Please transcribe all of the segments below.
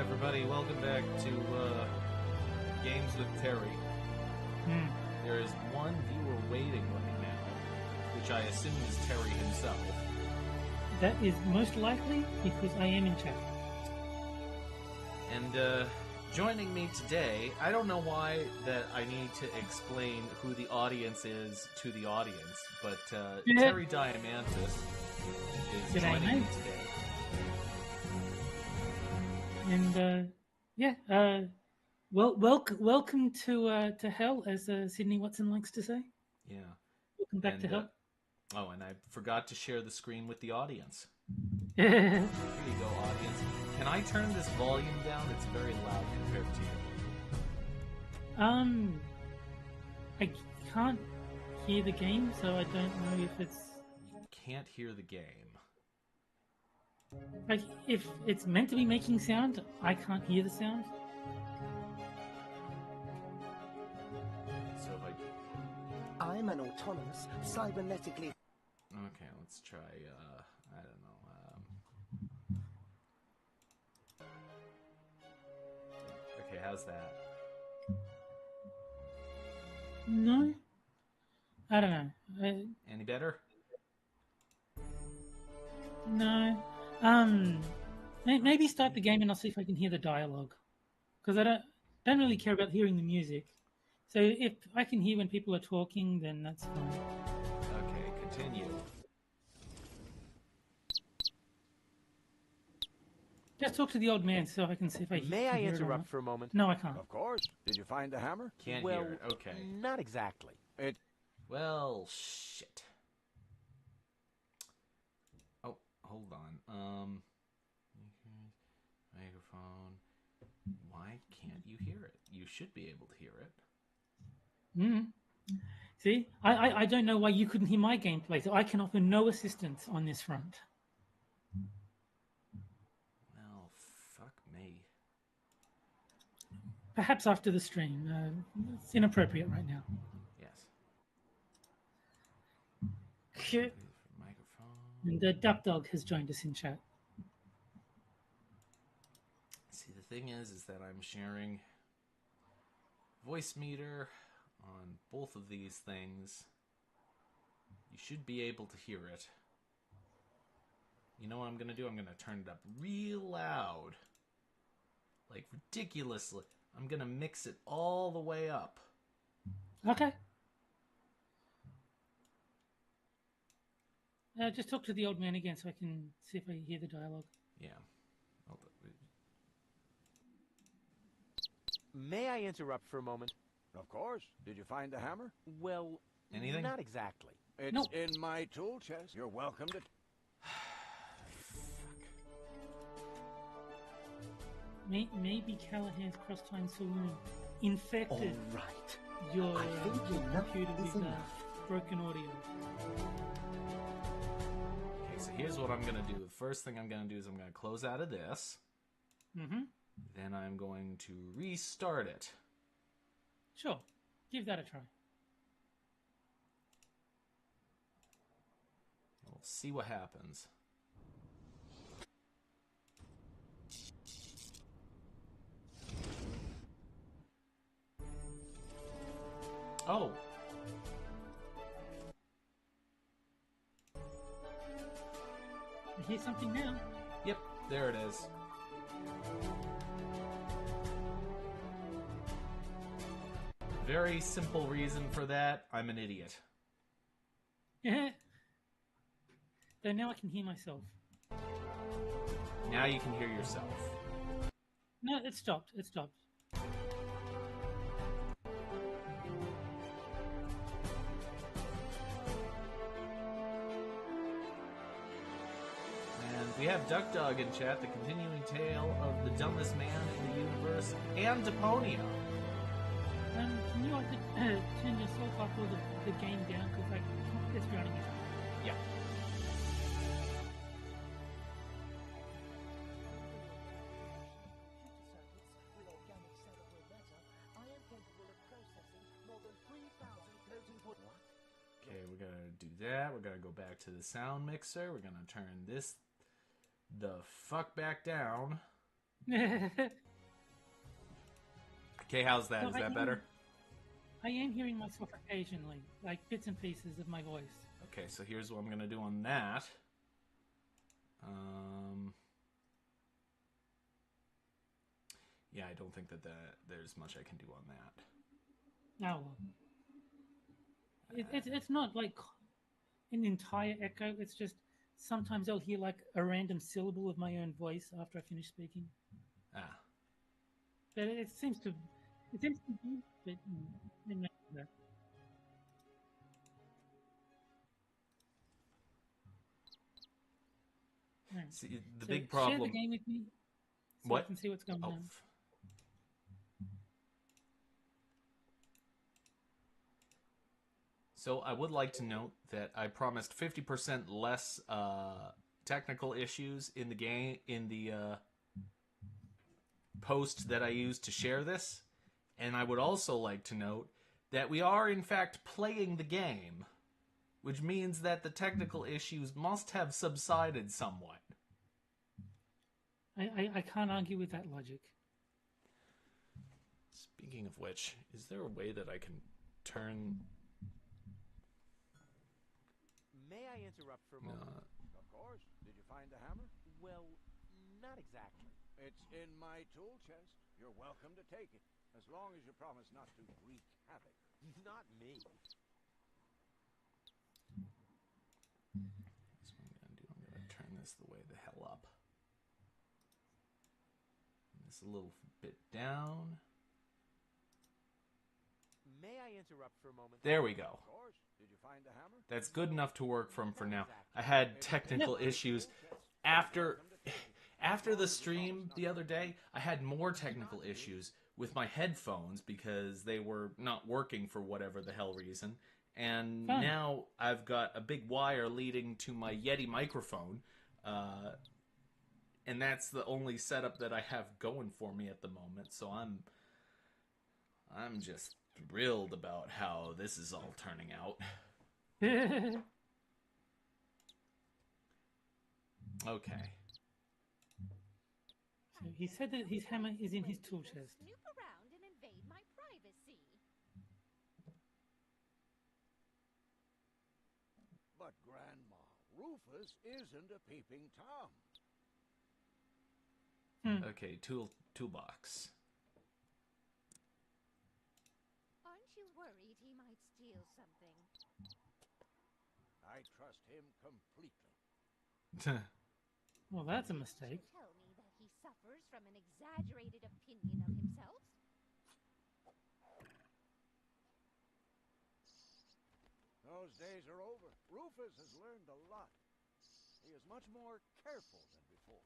everybody, welcome back to Games with Terry. There is one viewer waiting right now, which I assume is Terry himself. That is most likely because I am in chat. And joining me today, I don't know why that I need to explain who the audience is to the audience, but Terry Diamantis is joining me today. And welcome to hell, as Sydney Watson likes to say. Yeah. Welcome back to hell. Oh, and I forgot to share the screen with the audience. Here you go, audience. Can I turn this volume down? It's very loud compared to you. I can't hear the game, so I don't know if it's... You can't hear the game. Like, if it's meant to be making sound, I can't hear the sound. So if I'm an autonomous, cybernetically... Okay, let's try, I don't know, Okay, how's that? No? I don't know. Any better? No. Maybe start the game and I'll see if I can hear the dialogue. Because I don't really care about hearing the music. So if I can hear when people are talking, then that's fine. Okay, continue. Just talk to the old man so I can see if I can May I hear interrupt for a moment? No, I can't. Of course. Did you find the hammer? Can't Well, hear it. Okay. Not exactly. Well, shit. Oh, hold on. Microphone. Why can't you hear it? You should be able to hear it. See, I don't know why you couldn't hear my gameplay, so I can offer no assistance on this front. Well, fuck me. Perhaps after the stream. It's inappropriate right now. Yes. Shit. Microphone. And the Duck Dog has joined us in chat. See, the thing is that I'm sharing voice meter on both of these things. You should be able to hear it. You know what I'm going to do? I'm going to turn it up real loud. Like, ridiculously. I'm going to mix it all the way up. Okay. Just talk to the old man again so I can see if I hear the dialogue. Yeah. May I interrupt for a moment? Of course. Did you find the hammer? Well, Anything? not exactly. It's No. in my tool chest. You're welcome to... Maybe Callahan's Cross-Time Saloon infected All right. your I think enough computer is with enough. broken audio. Okay, so here's what I'm going to do. The first thing I'm going to do is I'm going to close out of this. Then I'm going to restart it. Sure. Give that a try. We'll see what happens. Oh! I hear something now. Yep, there it is. Very simple reason for that. I'm an idiot. Yeah. So now I can hear myself. Now you can hear yourself. No, it stopped. It stopped. And we have Duck Dog in chat, the continuing tale of the dumbest man in the universe, and Deponia. Can you turn yourself up or the game down? Because it's drowning out. Yeah. With organic cellular matter, I am capable of processing more than 3,000 floating point... What? Okay, we're gonna do that. We're gonna go back to the sound mixer. We're gonna turn this the fuck back down. Okay, how's that? So Is I that am- better? I am hearing myself occasionally, like bits and pieces of my voice. Okay, so here's what I'm gonna do on that. Yeah, I don't think that there's much I can do on that. Oh, well. It's not like an entire echo. It's just sometimes I'll hear like a random syllable of my own voice after I finish speaking. Ah, But it seems to be a bit. No. Right. see, the So big share the problem. game with me so I What? can see what's going Oh, on. So I would like to note that I promised 50% less technical issues in the game in the post that I used to share this, and I would also like to note that we are in fact playing the game, which means that the technical issues must have subsided somewhat. I can't argue with that logic. Speaking of which, is there a way that I can turn? May I interrupt for a moment? Of course. Did you find the hammer? Well, not exactly. It's in my tool chest. You're welcome to take it, as long as you promise not to wreak havoc. Not me. That's what I'm gonna do. I'm gonna turn this the way the hell up. And this a little bit down. May I interrupt for a moment? There we go. Of course. Did you find the hammer? That's good enough to work from for now. I had technical issues after the stream the other day. I had more technical issues with my headphones because they were not working for whatever the hell reason. And now I've got a big wire leading to my Yeti microphone. And that's the only setup that I have going for me at the moment. So I'm just thrilled about how this is all turning out. Okay. So he said that his hammer is in his tool chest. Snoop around and invade my privacy. But, Grandma, Rufus isn't a peeping Tom. Okay, toolbox. Aren't you worried he might steal something? I trust him completely. Well, that's a Did mistake. you tell me that he suffers from an exaggerated opinion of himself? Those days are over. Rufus has learned a lot. He is much more careful than before.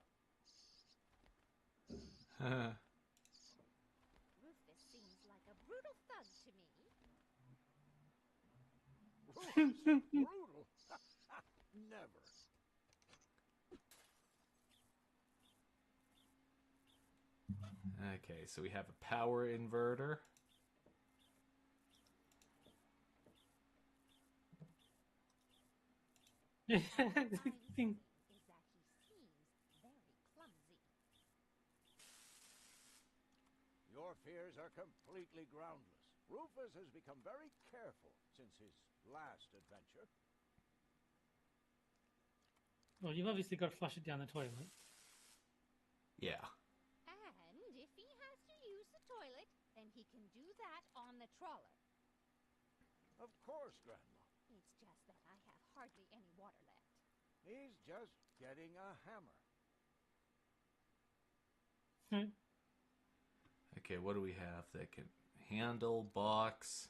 Rufus seems like a brutal thug to me. Rufus, brutal. Never. Okay, so we have a power inverter. All I'm saying is that he seems very clumsy. Your fears are completely groundless. Rufus has become very careful since his last adventure. Well, you've obviously got to flush it down the toilet. Yeah. And if he has to use the toilet, then he can do that on the trawler. Of course, Grandma. It's just that I have hardly any water left. He's just getting a hammer. Okay, what do we have that can handle, box,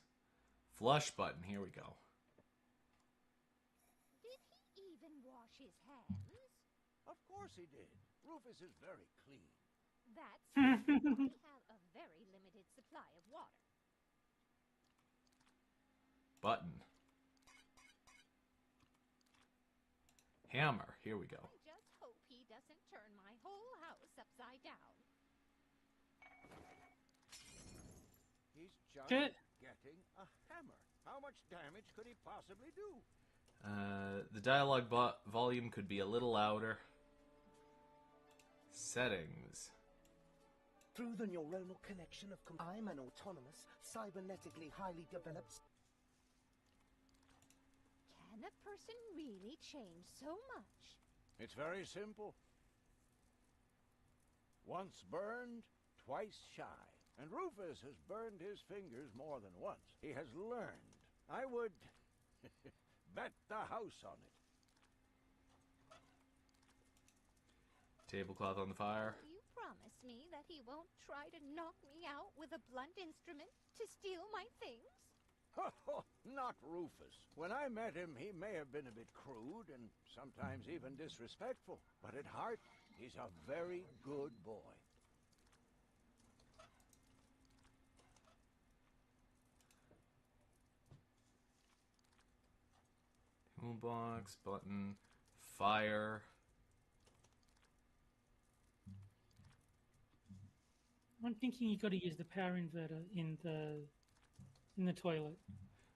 flush button? Here we go. Did he even wash his hands? Of course he did. Rufus is very clean. That's because we have a very limited supply of water. Button. Hammer. Here we go. I just hope he doesn't turn my whole house upside down. He's just Good. getting a hammer. How much damage could he possibly do? The dialogue volume could be a little louder. Settings. Through the neuronal connection of I'm an autonomous, cybernetically highly developed... Can a person really change so much? It's very simple. Once burned, twice shy. And Rufus has burned his fingers more than once. He has learned. I would bet the house on it. Tablecloth on the fire. You promise me that he won't try to knock me out with a blunt instrument to steal my things? Not Rufus. When I met him, he may have been a bit crude and sometimes even disrespectful. But at heart, he's a very good boy. Toolbox, button, fire. I'm thinking you got to use the power inverter in the toilet.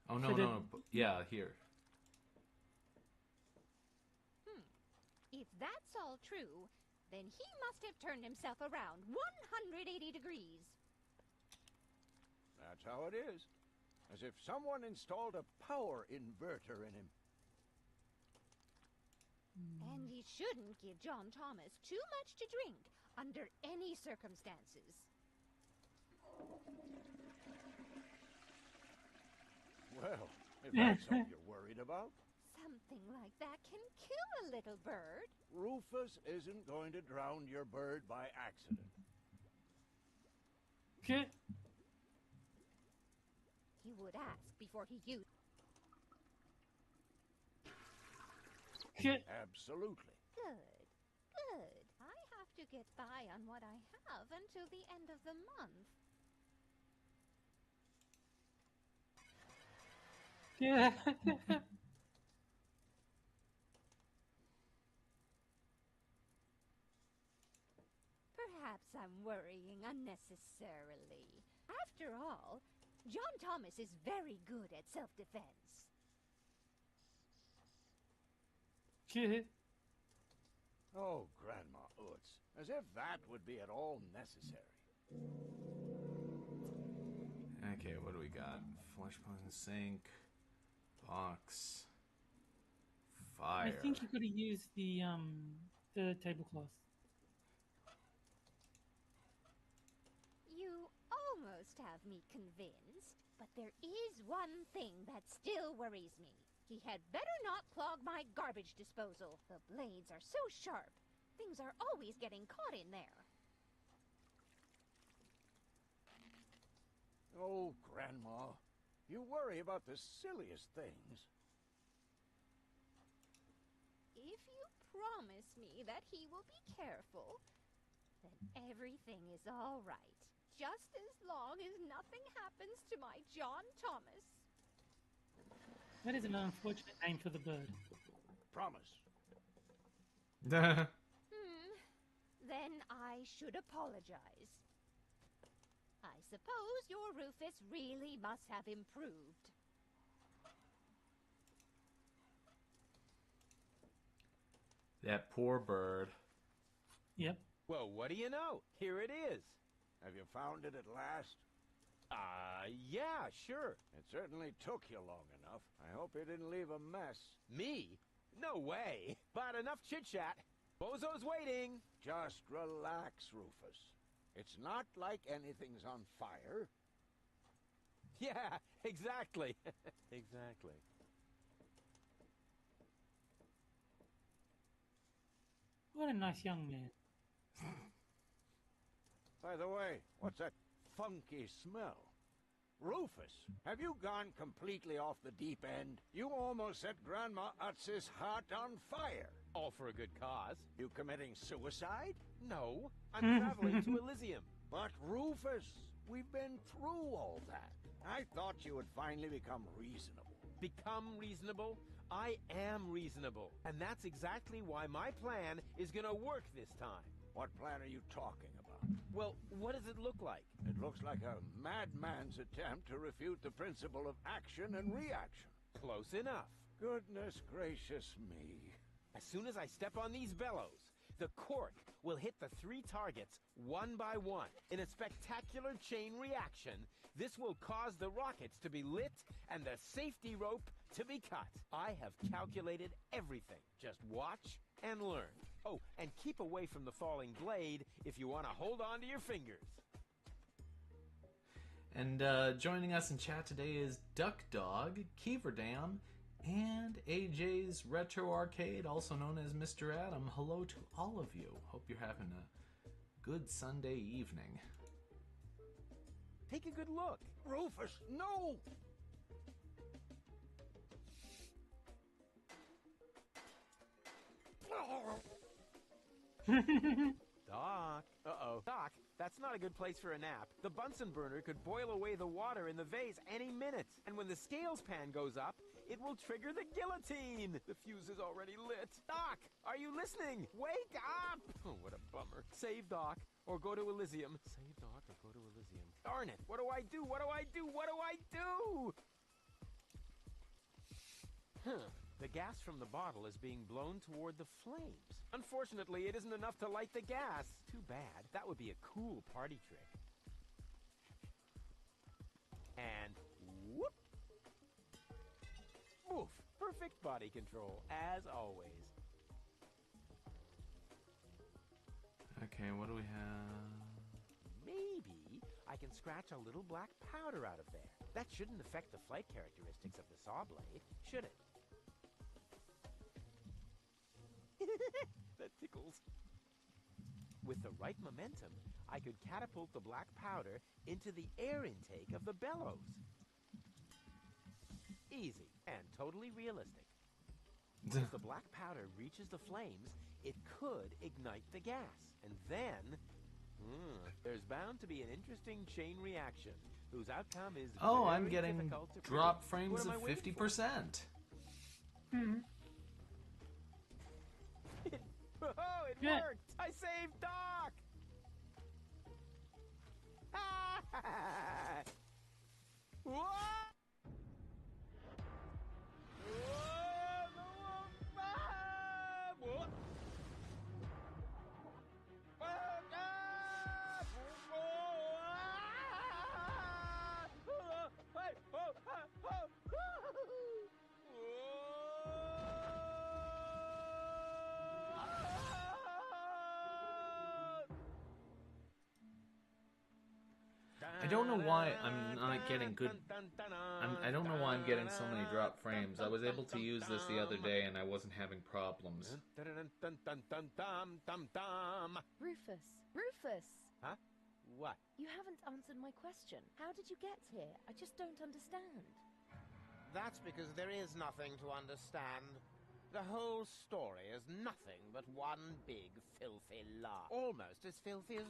Oh no, So the- no, yeah, here. If that's all true, then he must have turned himself around 180 degrees. That's how it is. As if someone installed a power inverter in him. And he shouldn't give John Thomas too much to drink under any circumstances. Well, if that's all you're worried about, Something like that can kill a little bird. Rufus isn't going to drown your bird by accident. Okay. He would ask before he used. Okay. Absolutely. Good, good. I have to get by on what I have until the end of the month. Yeah. Perhaps I'm worrying unnecessarily. After all, John Thomas is very good at self-defense. Okay. Oh, Grandma Utz, as if that would be at all necessary. Okay, what do we got? Flush pot in the sink, box, I fire. think you got to use the tablecloth. You almost have me convinced, but there is one thing that still worries me. He had better not clog my garbage disposal. The blades are so sharp. Things are always getting caught in there. Oh, Grandma, you worry about the silliest things. If you promise me that he will be careful, then everything is all right. Just as long as nothing happens to my John Thomas. That is an unfortunate name for the bird. Promise. Then I should apologize. I suppose your Rufus really must have improved. That poor bird. Yep. Well, what do you know? Here it is. Have you found it at last? Yeah, sure. It certainly took you long enough. I hope you didn't leave a mess. Me? No way. But enough chit-chat. Bozo's waiting. Just relax, Rufus. It's not like anything's on fire. Yeah, exactly. Exactly. What a nice young man. By the way, what's that funky smell? Rufus, have you gone completely off the deep end? You almost set Grandma Utz's heart on fire. All for a good cause. You committing suicide? No, I'm traveling to Elysium. But Rufus, we've been through all that. I thought you would finally become reasonable. Become reasonable? I am reasonable. And that's exactly why my plan is gonna work this time. What plan are you talking about? Well, what does it look like? It looks like a madman's attempt to refute the principle of action and reaction. Close enough. Goodness gracious me. As soon as I step on these bellows, The cork will hit the 3 targets one by one. In a spectacular chain reaction, this will cause the rockets to be lit and the safety rope to be cut. I have calculated everything. Just watch and learn. Oh, and keep away from the falling blade if you want to hold on to your fingers. And joining us in chat today is Duck Dog, Keeverdam, and AJ's Retro Arcade, also known as Mr. Adam. Hello to all of you. Hope you're having a good Sunday evening. Take a good look. Rufus, no! Doc. Uh-oh. Doc, that's not a good place for a nap. The Bunsen burner could boil away the water in the vase any minute. And when the scales pan goes up, it will trigger the guillotine. The fuse is already lit. Doc, are you listening? Wake up! Oh, what a bummer. Save Doc, or go to Elysium. Save Doc, or go to Elysium. Darn it. What do I do? What do I do? What do I do? Huh. The gas from the bottle is being blown toward the flames. Unfortunately, it isn't enough to light the gas. Too bad. That would be a cool party trick. And whoop! Oof! Perfect body control, as always. Okay, what do we have? Maybe I can scratch a little black powder out of there. That shouldn't affect the flight characteristics of the saw blade, should it? That tickles. With the right momentum, I could catapult the black powder into the air intake of the bellows. Easy and totally realistic. If the black powder reaches the flames, it could ignite the gas. And then, there's bound to be an interesting chain reaction, whose outcome is I'm very getting difficult to drop predict. frames What am of I waiting for? 50%. Oh, it Yeah. worked! I saved Doc! What? I don't know why I'm not getting good. I don't know why I'm getting so many drop frames. I was able to use this the other day and I wasn't having problems. Rufus! Rufus! Huh? What? You haven't answered my question. How did you get here? I just don't understand. That's because there is nothing to understand. The whole story is nothing but one big filthy lie. Almost as filthy as...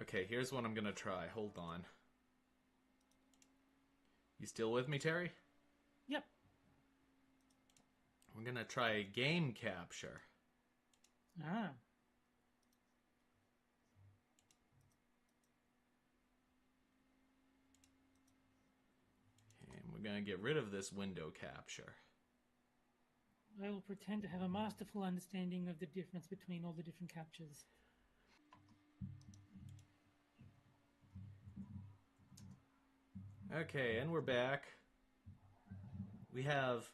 Okay, here's what I'm gonna try. Hold on. You still with me, Terry? Yep. We're gonna try game capture. Ah. And we're gonna get rid of this window capture. I will pretend to have a masterful understanding of the difference between all the different captures. Okay, and we're back. We have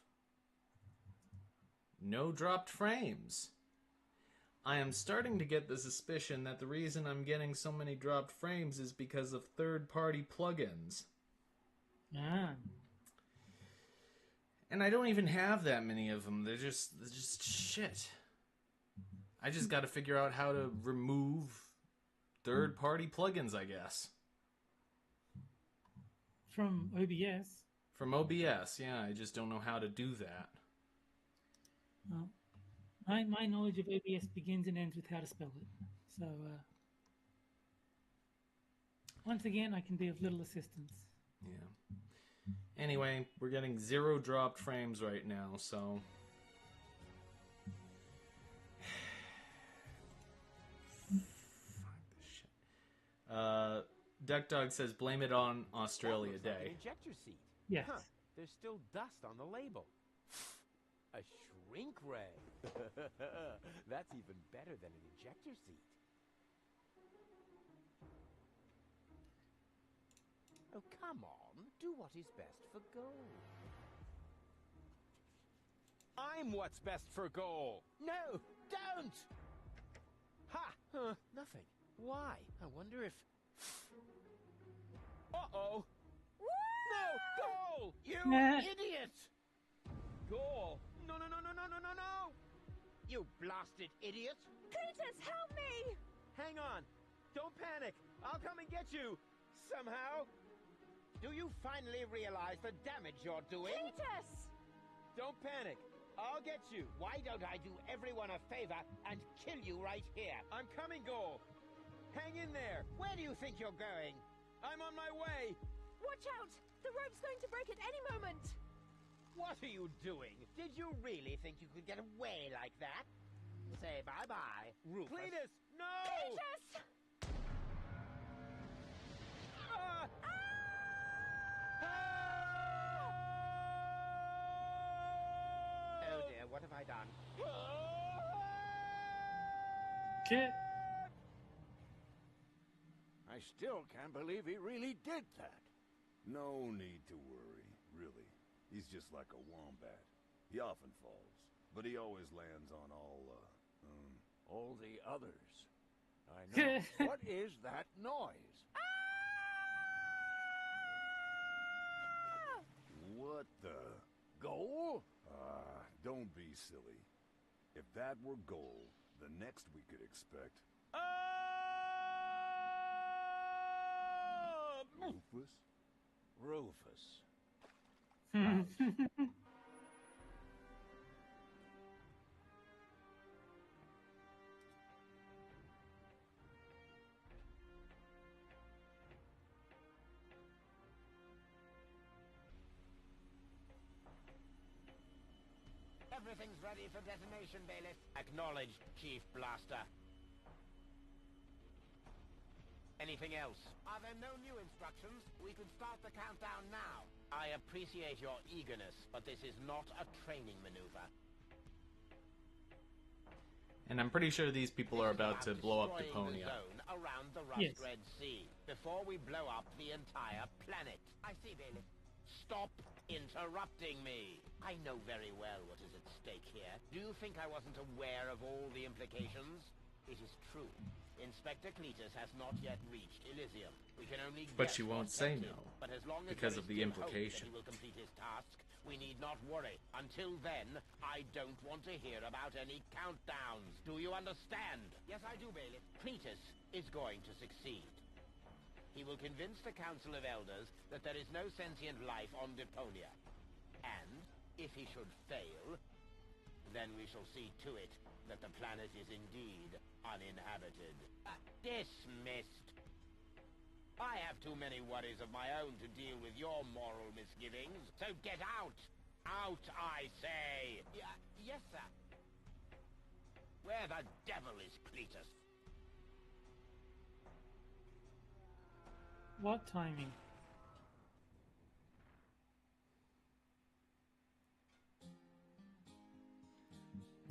no dropped frames. I am starting to get the suspicion that the reason I'm getting so many dropped frames is because of third-party plugins. Ah. And I don't even have that many of them. They're just shit. I just got to figure out how to remove third-party plugins, I guess. From OBS. From OBS, yeah, I just don't know how to do that. Well, my knowledge of OBS begins and ends with how to spell it. So, once again, I can be of little assistance. Yeah. Anyway, we're getting 0 dropped frames right now, so... Fuck this shit. Duck Dog says, blame it on Australia That looks like Day. an ejector seat. Yes. Huh. There's still dust on the label. A shrink ray. That's even better than an ejector seat. Oh, come on. Do what is best for gold. I'm what's best for goal. No, don't! Ha! Nothing. Why? I wonder if... Uh-oh! No! Goal! You Nah. idiot! Goal! No, no, no, no, no, no, no, no! You blasted idiot! Cletus, help me! Hang on. Don't panic. I'll come and get you. Somehow. Do you finally realize the damage you're doing? Cletus! Don't panic. I'll get you. Why don't I do everyone a favor and kill you right here? I'm coming, Goal. Hang in there. Where do you think you're going? I'm on my way. Watch out! The rope's going to break at any moment! What are you doing? Did you really think you could get away like that? Say bye-bye, Rufus. Cletus, no! Cletus! Ah! Oh dear, what have I done? Shit. I still can't believe he really did that. No need to worry, really. He's just like a wombat. He often falls, but he always lands on All the others. I know. What is that noise? What the? Goal? Don't be silly. If that were gold, the next we could expect... Rufus? Rufus. Everything's ready for detonation, Bailiff. Acknowledged, Chief Blaster. Anything else? Are there no new instructions? We can start the countdown now. I appreciate your eagerness, but this is not a training maneuver. And I'm pretty sure these people are about to blow up Destroying Deponia. the zone around the Rust Yes. Red Sea before we blow up the entire planet. I see, Bailiff. Stop interrupting me. I know very well what is at stake here. Do you think I wasn't aware of all the implications? It is true. Inspector Cletus has not yet reached Elysium. We can only But guess she won't what's say tempted. no, But as long as because there of is the still hope that implication. he will complete his task, we need not worry. Until then, I don't want to hear about any countdowns. Do you understand? Yes, I do, Bailiff. Cletus is going to succeed. He will convince the Council of Elders that there is no sentient life on Deponia. And, if he should fail, then we shall see to it that the planet is indeed uninhabited. Dismissed. I have too many worries of my own to deal with your moral misgivings, so get out! Out, I say! Yes, sir. Where the devil is Cletus? What timing?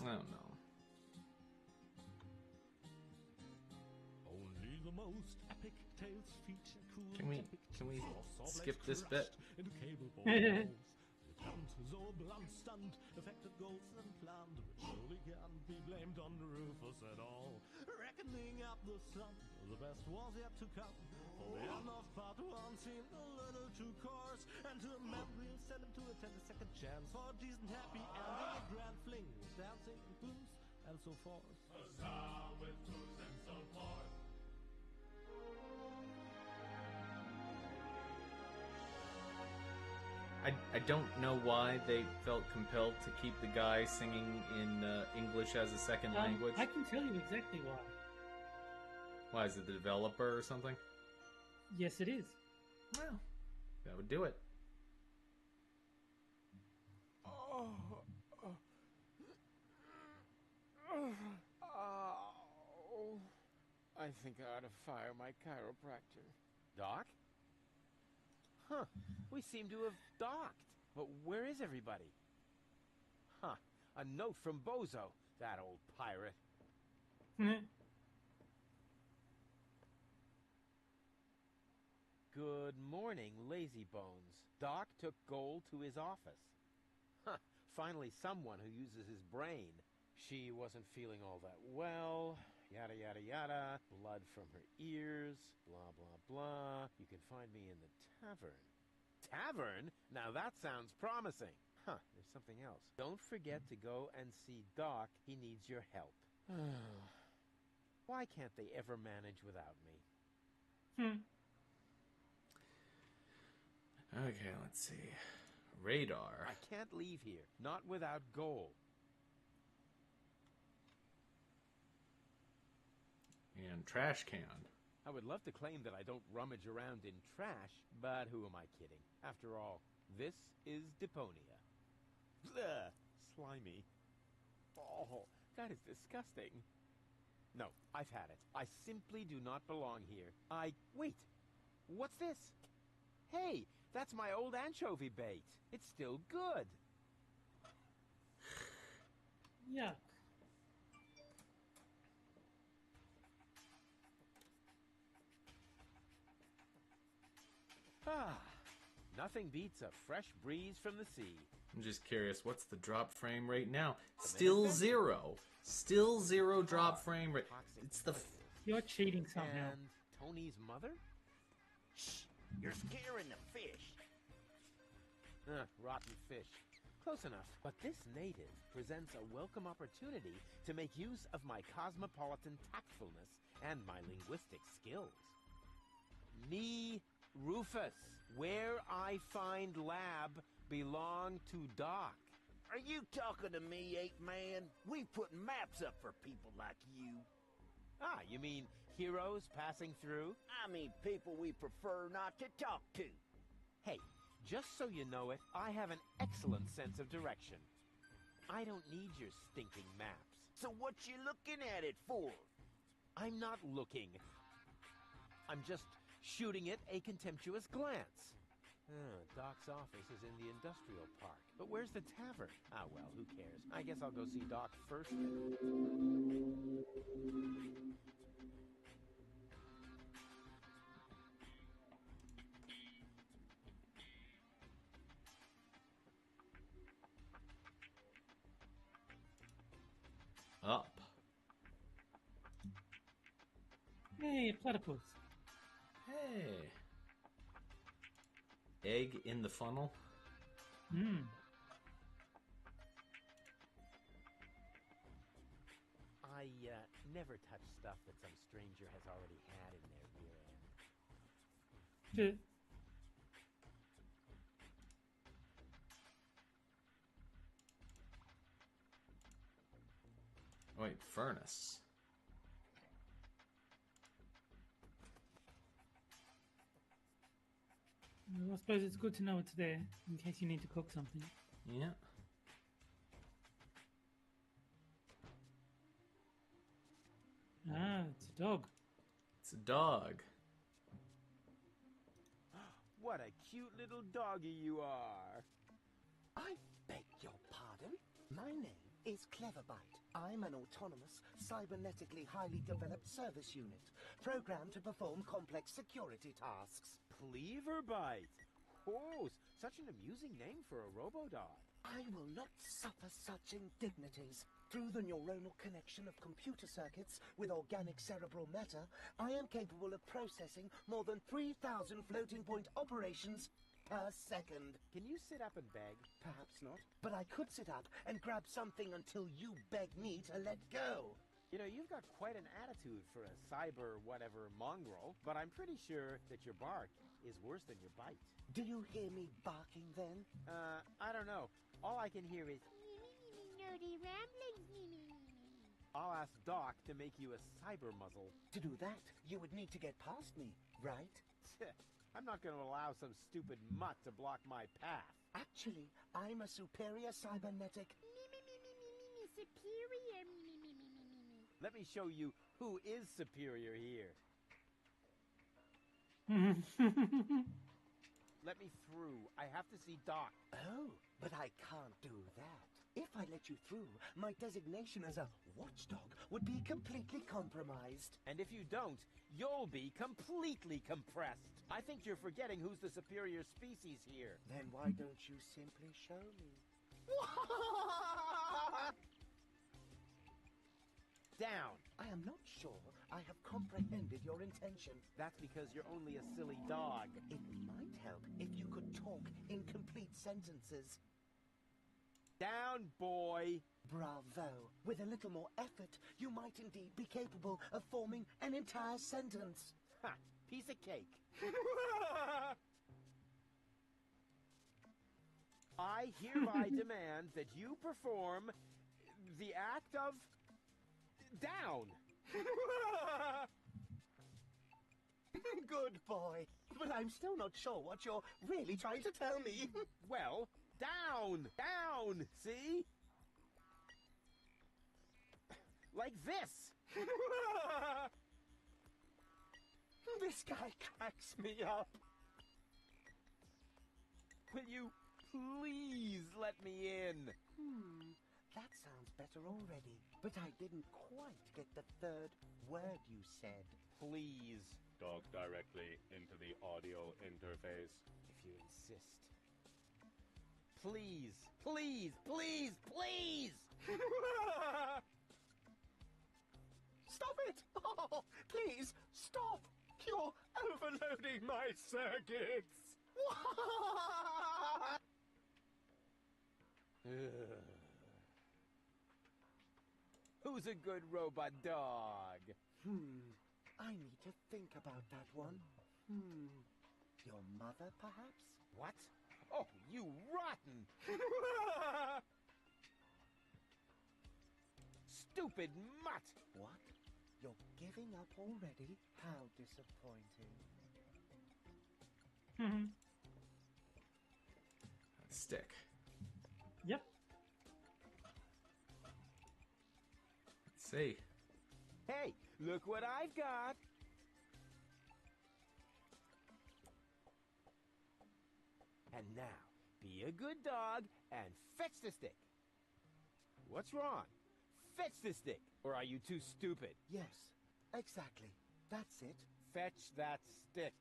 I don't know. Only the most epic tales feature cool Can we skip this bit? into cable balls. The count is all blunt stunt, affected goals and plunder. It surely can't be blamed on Rufus at all. Reckoning up the sum, the best was yet to come. For the end of part one seemed a little too coarse, and to a man we'll send him to attend a second chance for a decent happy ending, a grand fling with dancing, booms, and so forth. I don't know why they felt compelled to keep the guy singing in English as a second language. I can tell you exactly why. Why, is it the developer or something? Yes, it is. Well, that would do it. I think I ought to fire my chiropractor. Doc? Huh. We seem to have docked. But where is everybody? Huh. A note from Bozo, that old pirate. Good morning, Lazy Bones. Doc took Gold to his office. Huh, finally someone who uses his brain. She wasn't feeling all that well, yada yada yada, blood from her ears, blah blah blah. You can find me in the tavern. Tavern? Now that sounds promising. Huh, there's something else. Don't forget to go and see Doc. He needs your help. Why can't they ever manage without me? Okay, let's see. Radar. I can't leave here, not without Gold. And trash can. I would love to claim that I don't rummage around in trash, but who am I kidding? After all, this is Deponia. Blah, slimy. Oh, that is disgusting. No, I've had it. I simply do not belong here. Wait, what's this? Hey, that's my old anchovy bait. It's still good. Yuck. Nothing beats a fresh breeze from the sea. I'm just curious, what's the drop frame rate now? Still zero. Still zero drop frame rate. It's the... You're cheating somehow. And Tony's mother? Shh! You're scaring the fish. Rotten fish. Close enough. But this native presents a welcome opportunity to make use of my cosmopolitan tactfulness and my linguistic skills. Me, Rufus, where I find lab belong to Doc. Are you talking to me, ape man? We put maps up for people like you. Ah, you mean heroes passing through? I mean people we prefer not to talk to. Hey, just so you know it, I have an excellent sense of direction. I don't need your stinking maps. So what you looking at it for? I'm not looking. I'm just shooting it a contemptuous glance. Doc's office is in the industrial park. But where's the tavern? Ah, well, who cares? I guess I'll go see Doc first then. Up. Hey, platypus. Hey. Egg in the funnel? I never touch stuff that some stranger has already had in their rear end. Wait, furnace. Well, I suppose it's good to know it's there in case you need to cook something. Yeah. Ah, it's a dog. It's a dog. What a cute little doggy you are. I beg your pardon? My name is Cleverbite. I'm an autonomous, cybernetically highly developed service unit, programmed to perform complex security tasks. Cleverbite. Oh, such an amusing name for a robodog. I will not suffer such indignities. Through the neuronal connection of computer circuits with organic cerebral matter, I am capable of processing more than 3,000 floating point operations per second. Can you sit up and beg? Perhaps not, but I could sit up and grab something until you beg me to let go. You know, you've got quite an attitude for a cyber whatever mongrel, but I'm pretty sure that your bark is worse than your bite. Do you hear me barking then? I don't know. All I can hear is... Nerdy ramblings, I'll ask Doc to make you a cyber muzzle. To do that, you would need to get past me, right? I'm not going to allow some stupid mutt to block my path. Actually, I'm a superior cybernetic... superior, Let me show you who is superior here. Let me through. I have to see Doc. Oh, but I can't do that. If I let you through, my designation as a watchdog would be completely compromised. And if you don't, you'll be completely compressed. I think you're forgetting who's the superior species here. Then why don't you simply show me? Down. I am not sure I have comprehended your intention. That's because you're only a silly dog. It might help if you could talk in complete sentences. Down, boy. Bravo. With a little more effort, you might indeed be capable of forming an entire sentence. Ha! Piece of cake. I hereby demand that you perform the act of down. Good boy. But I'm still not sure what you're really trying to tell me. Well, down! Down! See? Like this! This guy cracks me up. Will you please let me in? That sounds better already. But I didn't quite get the third word you said. Please, Talk directly into the audio interface. if you insist. Please, please, please, please! Stop it! Oh, please, stop! You're overloading my circuits! Who's a good robot dog? I need to think about that one. Your mother, perhaps? What? Oh, you rotten! Stupid mutt! What? You're giving up already? How disappointing. Stick. Yep. Let's see. Hey, look what I've got! And now, be a good dog and fetch the stick. What's wrong? Fetch the stick, or are you too stupid? Yes, exactly. That's it. Fetch that stick.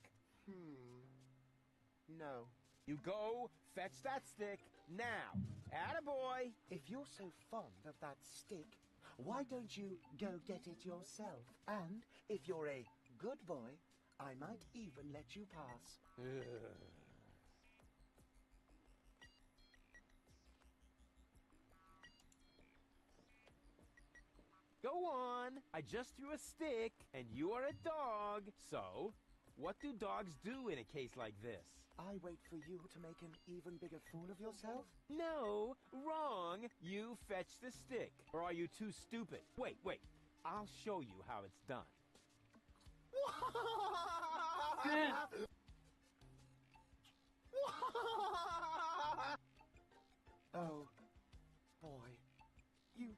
No. You go, fetch that stick, now. Attaboy! If you're so fond of that stick, why don't you go get it yourself? And if you're a good boy, I might even let you pass. Go on. I just threw a stick, and you are a dog. So, what do dogs do in a case like this? I wait for you to make an even bigger fool of yourself? No, wrong. You fetch the stick. Or are you too stupid? Wait. I'll show you how it's done. Oh, boy. You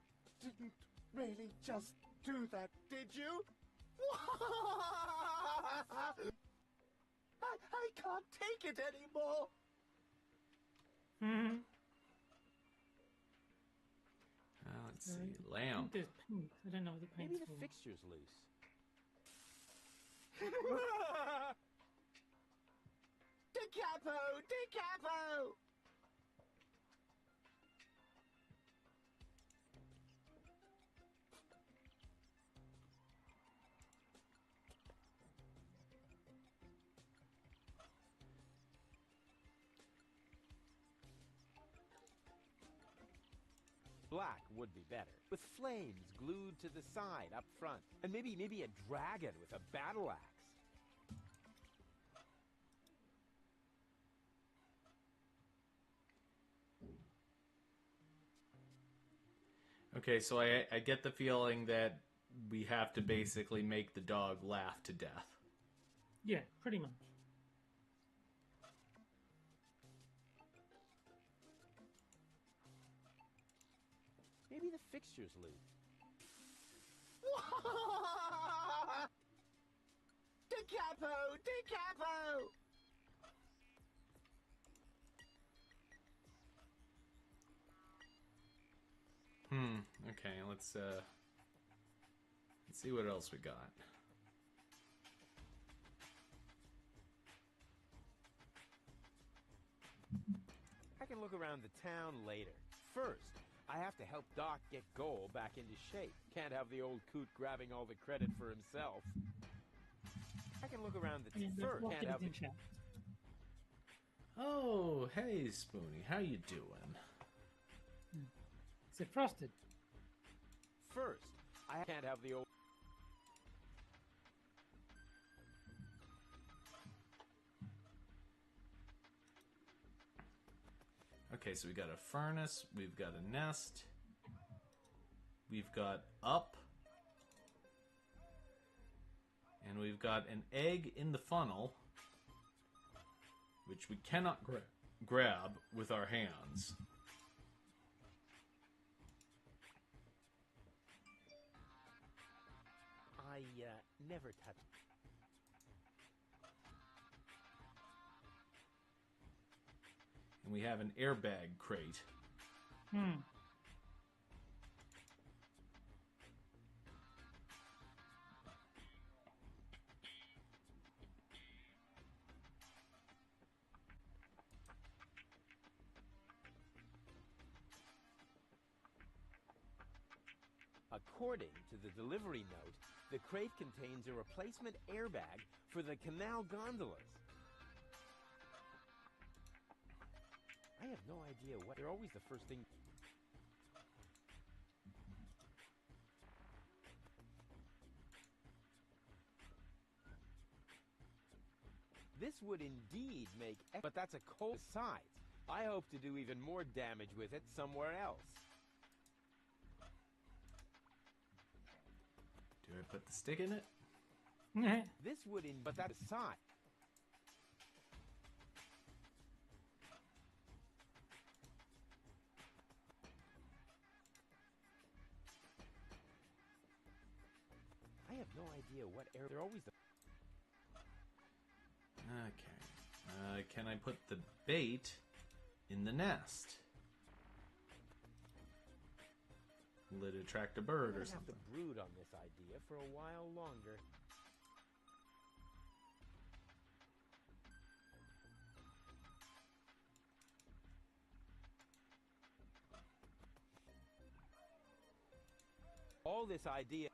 didn't really just do that, did you? I can't take it anymore. Let's see. I Lamp. think there's paint. I don't know what the paint's Maybe the for. fixture's loose. Decapo! Black would be better, with flames glued to the side up front. And maybe a dragon with a battle axe. Okay, so I get the feeling that we have to basically make the dog laugh to death. Yeah, pretty much. Maybe the fixture's loose. Decapo! Okay, let's see what else we got. I can look around the town later. First, I have to help Doc get Goal back into shape. Can't have the old coot grabbing all the credit for himself. I can look around the first. Can't have the... Oh, hey, Spoonie. How you doing? Is it frosted? First, I can't have the old... Okay, so we got a furnace, we've got a nest, we've got up, and we've got an egg in the funnel, which we cannot grab with our hands. I never touched... And we have an airbag crate. According to the delivery note, the crate contains a replacement airbag for the canal gondolas. I have no idea what... They're always the first thing... This would indeed make... But that's a cold side. I hope to do even more damage with it somewhere else. Do I put the stick in it? This would in... But that's a side. I have no idea what air... They're always the... Okay. Can I put the bait in the nest? Will it attract a bird or something? I have to brood on this idea for a while longer. All this idea...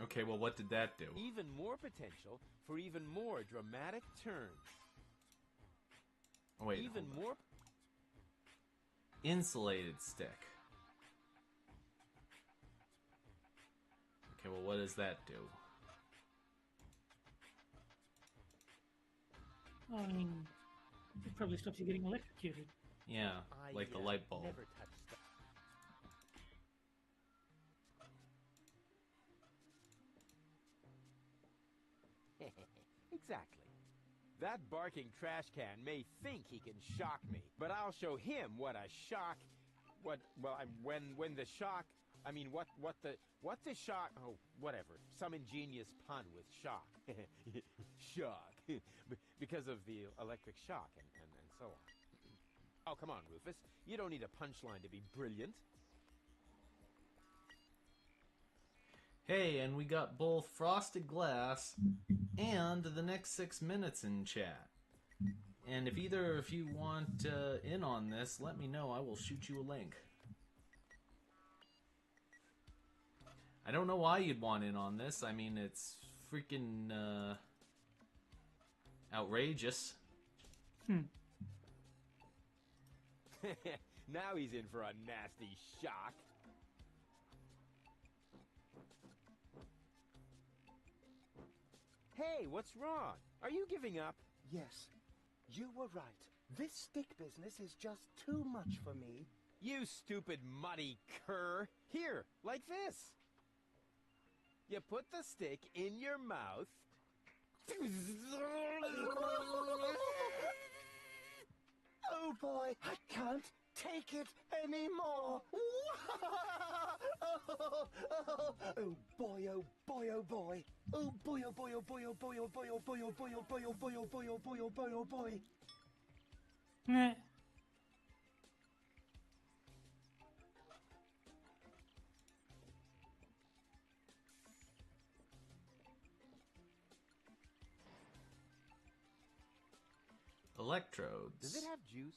Okay, well, what did that do? Even more potential for even more dramatic turns. Oh, wait, even more... Insulated stick. Okay, well, what does that do? Oh, I mean, it probably stops you getting electrocuted. Yeah, like the light bulb. Never touched stuff. Exactly. That barking trash can may think he can shock me, but I'll show him what a shock... What the shock... I mean, what the shock... Oh, whatever. Some ingenious pun with shock. Shock. Because of the electric shock and so on. Oh, come on, Rufus. You don't need a punchline to be brilliant. Hey, and we got both Frosted Glass and the next 6 minutes in chat. And if either of you want in on this, let me know. I will shoot you a link. I don't know why you'd want in on this. I mean, it's freaking outrageous. Now he's in for a nasty shock. Hey, what's wrong? Are you giving up? Yes, you were right. This stick business is just too much for me. You stupid muddy cur. Here, like this. You put the stick in your mouth. boy, I can't take it anymore. Oh boy, oh boy, oh boy. Oh boy, oh boy, oh boy, oh boy, oh boy, oh boy, oh boy, oh boy, oh boy, oh boy, oh boy, oh boy, oh boy. Meh. Electrodes. Does it have juice?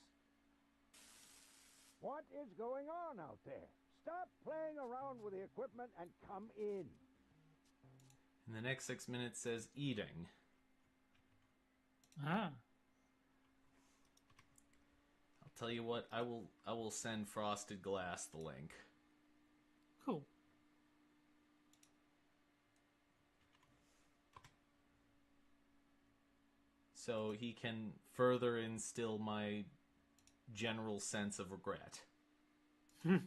What is going on out there? Stop playing around with the equipment and come in. And the next 6 minutes says eating. Ah. I'll tell you what, I will send Frosted Glass the link. Cool. So he can further instill my general sense of regret. The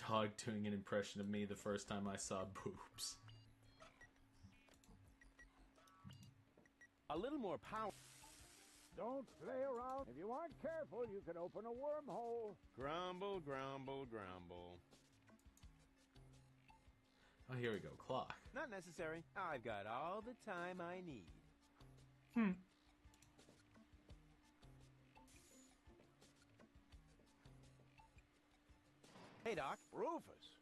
dog doing an impression of me the first time I saw boobs. A little more power. Don't play around. If you aren't careful, you can open a wormhole. Grumble, grumble, grumble. Oh, here we go. Clock. Not necessary. I've got all the time I need. Hey, Doc. Rufus.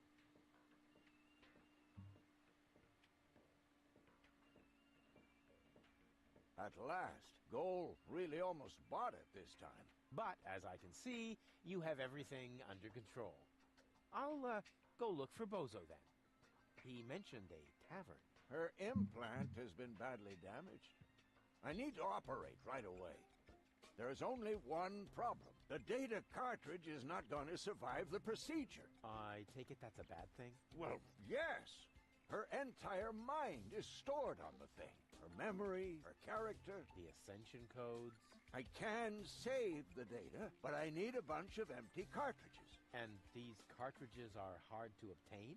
At last, Goal really almost bought it this time. But, as I can see, you have everything under control. I'll, go look for Bozo then. He mentioned a tavern. Her implant has been badly damaged. I need to operate right away. There is only one problem. The data cartridge is not going to survive the procedure. I take it that's a bad thing? Well, yes. Her entire mind is stored on the thing. Her memory, her character. The ascension codes. I can save the data, but I need a bunch of empty cartridges. And these cartridges are hard to obtain?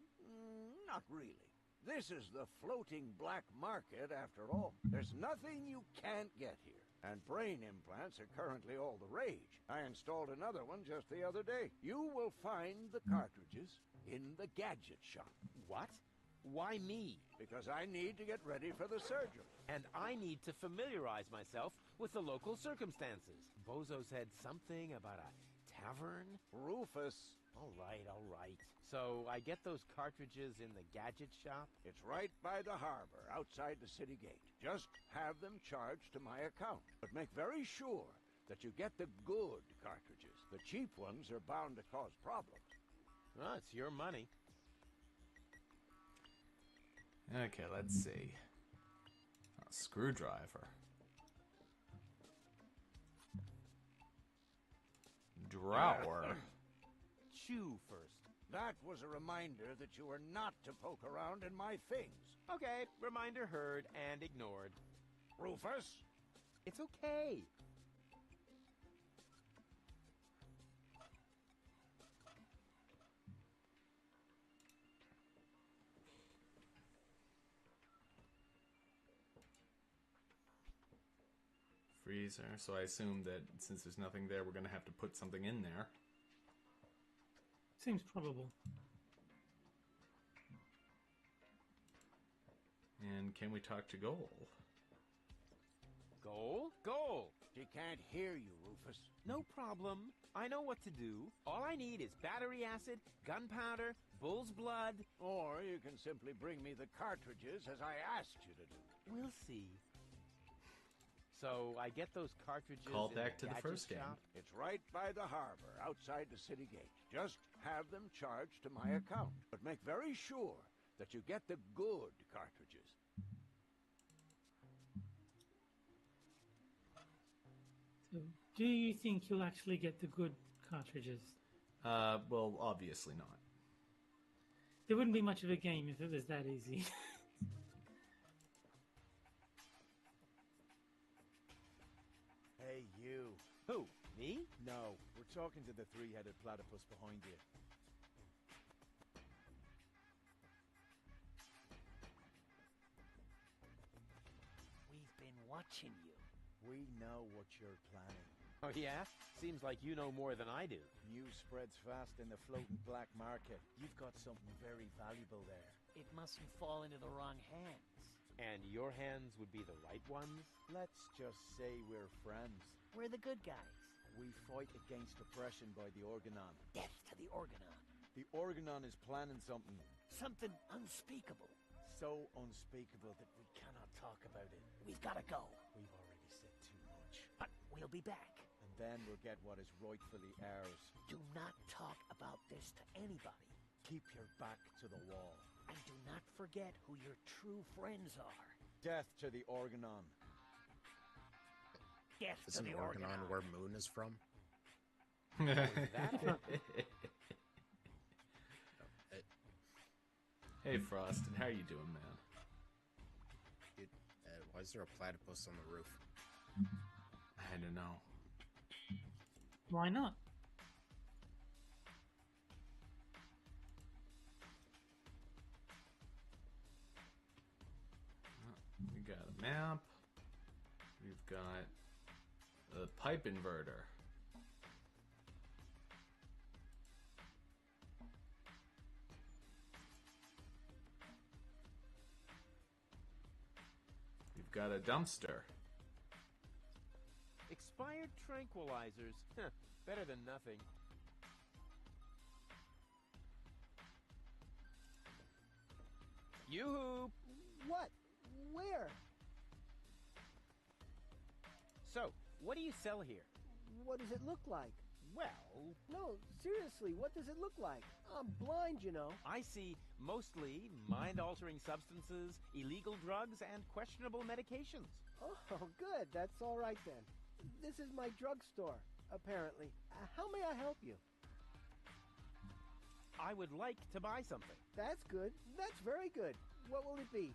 Not really. This is the floating black market after all. There's nothing you can't get here. And brain implants are currently all the rage. I installed another one just the other day. You will find the cartridges in the gadget shop. What? Why me? Because I need to get ready for the surgery. And I need to familiarize myself with the local circumstances. Bozo said something about a tavern? Rufus. All right, all right. So I get those cartridges in the gadget shop? It's right by the harbor, outside the city gate. Just have them charged to my account. But make very sure that you get the good cartridges. The cheap ones are bound to cause problems. Well, it's your money. Okay, let's see. A screwdriver. Drawer. Chew first. That was a reminder that you are not to poke around in my things. Okay, reminder heard and ignored. Rufus? It's okay. Freezer. So I assume that since there's nothing there, we're going to have to put something in there. Seems probable. And can we talk to Goal? Goal? Goal! She can't hear you, Rufus. No problem. I know what to do. All I need is battery acid, gunpowder, bull's blood. Or you can simply bring me the cartridges as I asked you to do. We'll see. So I get those cartridges. Call in back to the gadget first game. shop? It's right by the harbor, outside the city gate. Just have them charged to my account. But make very sure that you get the good cartridges. So, do you think you'll actually get the good cartridges? Well, obviously not. There wouldn't be much of a game if it was that easy. Hey, you. Who? Me? No, we're talking to the three-headed platypus behind you. watching you. We know what you're planning. Oh, yeah? Seems like you know more than I do. News spreads fast in the floating black market. You've got something very valuable there. It mustn't fall into the wrong hands. And your hands would be the right ones? Let's just say we're friends. We're the good guys. We fight against oppression by the Organon. Death to the Organon. The Organon is planning something Something unspeakable. so unspeakable that we cannot talk about it. We've got to go. We've already said too much. But we'll be back. And then we'll get what is rightfully ours. Do not talk about this to anybody. Keep your back to the wall. And do not forget who your true friends are. Death to the Organon. Death to Isn't the Organon Organon. where Moon is from? Hey, Frosted, how you doing, man? Dude, why is there a platypus on the roof? I don't know. Why not? We got a map. We've got a pipe inverter. We've got a dumpster. Expired tranquilizers. Huh, better than nothing. Yoo-hoo! What? Where? So, what do you sell here? What does it look like? Well, No, seriously, what does it look like? I'm blind, you know. I see mostly mind-altering substances, illegal drugs, and questionable medications. Oh, good. That's all right then. This is my drugstore, apparently. How may I help you? I would like to buy something. That's good. That's very good. What will it be?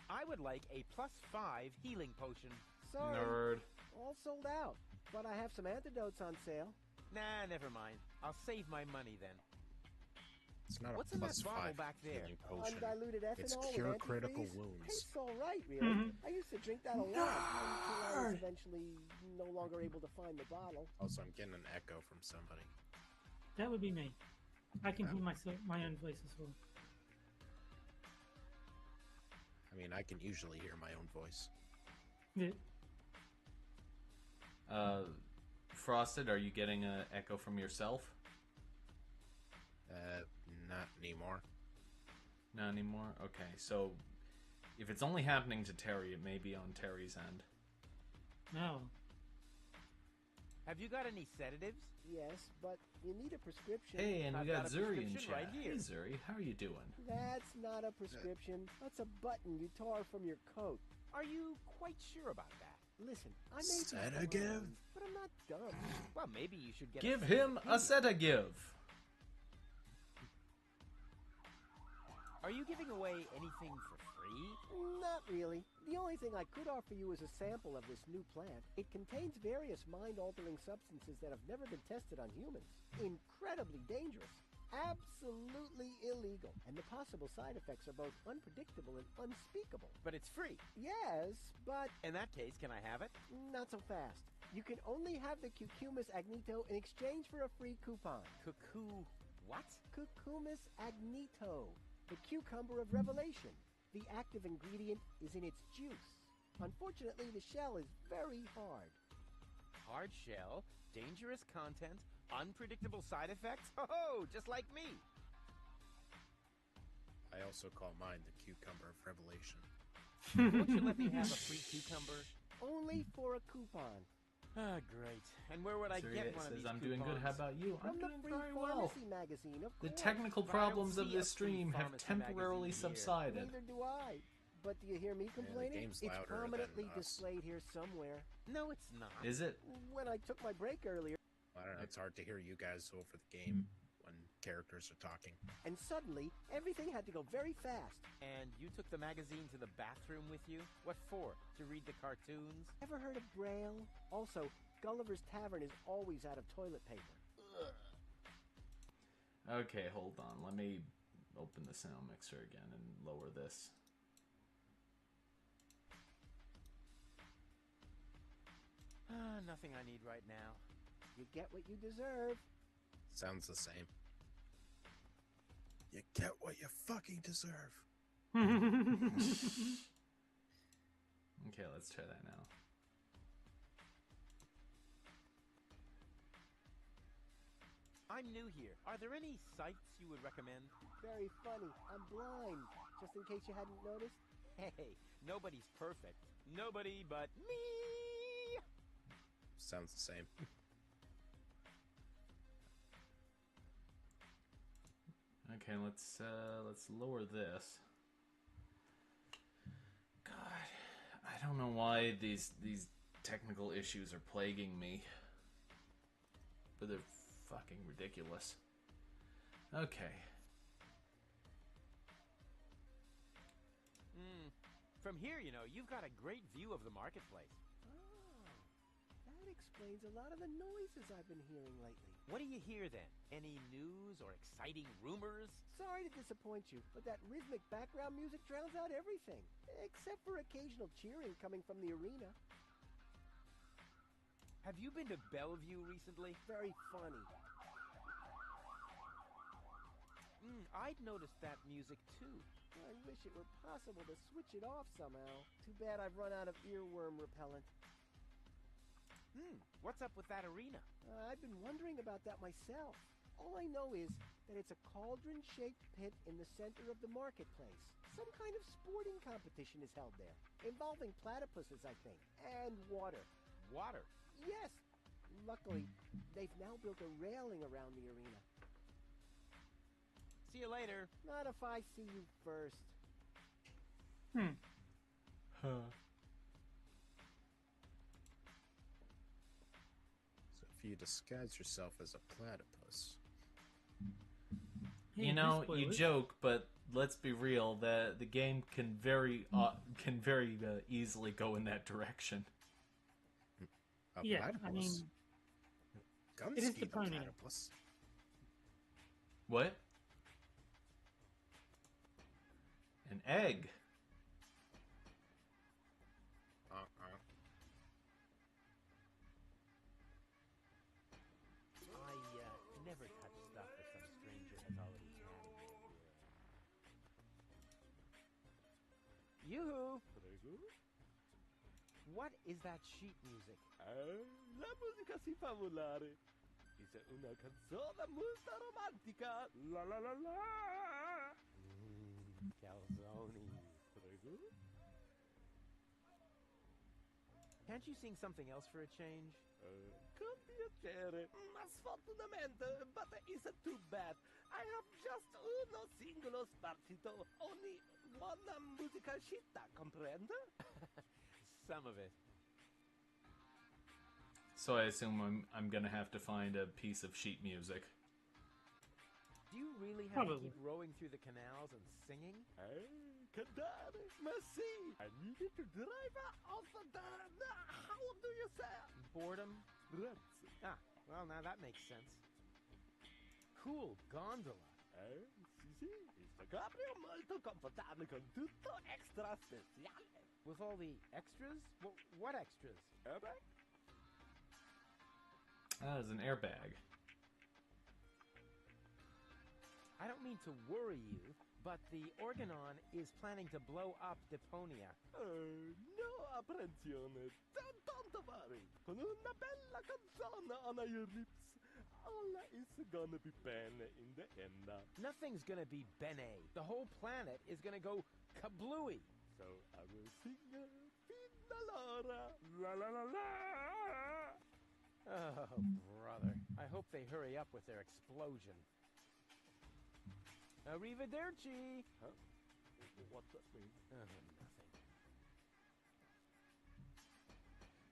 I would like a +5 healing potion. Sorry. Nerd. All sold out. But I have some antidotes on sale. Nah, never mind. I'll save my money then. It's not What's a in that plus bottle 5 back there? healing potion. Undiluted ethanol It's with cure antifreeze. critical wounds. Tastes all right, really. I used to drink that a lot until I was eventually no longer able to find the bottle. Also, I'm getting an echo from somebody. That would be me. I can hear my own voice as well. I mean, I can usually hear my own voice. Yeah. Frosted, are you getting an echo from yourself? Not anymore. Not anymore? Okay, so if it's only happening to Terry, it may be on Terry's end. No. Have you got any sedatives? Yes, but you need a prescription. Hey, and we I've got got a Zuri in prescription chat. right here. Hey, Zuri, how are you doing? That's not a prescription. That's a button you tore from your coat. Are you quite sure about that? Listen, I may be Sedative? blind, but I'm not dumb. Well, maybe you should get Give a him a sedative. Are you giving away anything for free? Not really. The only thing I could offer you is a sample of this new plant. It contains various mind-altering substances that have never been tested on humans. Incredibly dangerous. Absolutely illegal. And the possible side effects are both unpredictable and unspeakable. But it's free. Yes, but In that case, can I have it? not so fast. You can only have the Cucumis agnito in exchange for a free coupon. Cuckoo. What? Cucumis agnito, the cucumber of revelation. The active ingredient is in its juice. Unfortunately, the shell is very hard. Hard shell, dangerous content, unpredictable side effects? Oh, just like me. I also call mine the cucumber of revelation. Won't you let me have a free cucumber? Only for a coupon. Ah, great. And where would I Zuri get one of says, these I'm doing good. How about you? I'm From the doing Free very well. Pharmacy magazine, of The course. technical But I don't problems of see a this free stream have pharmacy temporarily magazine here. subsided. Neither do I. But do you hear me complaining? game's It's louder prominently than us. displayed here somewhere. No, it's not. Is it? When I took my break earlier, I don't know, it's hard to hear you guys over the game when characters are talking. and suddenly, everything had to go very fast. And you took the magazine to the bathroom with you? What for? To read the cartoons? Ever heard of Braille? Also, Gulliver's Tavern is always out of toilet paper. Okay, hold on. Let me open the sound mixer again and lower this. Nothing I need right now. You get what you deserve. Sounds the same. You get what you fucking deserve. Okay, let's try that now. I'm new here. Are there any sites you would recommend? Very funny. I'm blind, just in case you hadn't noticed. Hey, nobody's perfect. Nobody but me! Sounds the same. Okay, let's lower this. God, I don't know why these technical issues are plaguing me, but they're fucking ridiculous. Okay. From here, you've got a great view of the marketplace. Oh, that explains a lot of the noises I've been hearing lately. What do you hear then? Any news or exciting rumors? Sorry to disappoint you, but that rhythmic background music drowns out everything, except for occasional cheering coming from the arena. Have you been to Bellevue recently? Very funny. I'd noticed that music too. I wish it were possible to switch it off somehow. Too bad I've run out of earworm repellent. What's up with that arena? I've been wondering about that myself. All I know is that it's a cauldron-shaped pit in the center of the marketplace. Some kind of sporting competition is held there, involving platypuses, I think, and water. Water? Yes. Luckily, they've now built a railing around the arena. See you later. Not if I see you first. So if you disguise yourself as a platypus... You know, you joke, but let's be real. The game can very easily go in that direction. A Yeah, platypus? I mean, Gunski it is the Deponia. platypus. What? An egg. I never touch stuff that some stranger has already carried. Yoo-hoo! What is that sheet music? La musica si fa volare. È una canzone molto romantica. La la la la. Calzone. Prego. Can't you sing something else for a change? Con piacere. Ma sfortunatamente, but it's too bad. I have just uno singolo spartito. Ogni buona musica città, comprende? Some of it. So I assume I'm gonna have to find a piece of sheet music. Do you really have to Probably. keep rowing through the canals and singing? Cantare, merci. I needed to drive off the... How do you say? Boredom? Razzi. Ah, well, now that makes sense. Cool gondola. Sì, sì. Questo cabrio molto confortabile con tutto extra speciale. With all the extras? What extras? Airbag? That is an airbag. I don't mean to worry you, but the Organon is planning to blow up Deponia. No apprensione. Don't worry. Con una bella canzone on your lips, all is gonna be bene in the end. Nothing's gonna be bene. The whole planet is gonna go kablooey. So I will sing fin allora. La la la la. Oh, brother. I hope they hurry up with their explosion. Arrivederci! Huh? What's that mean? Nothing.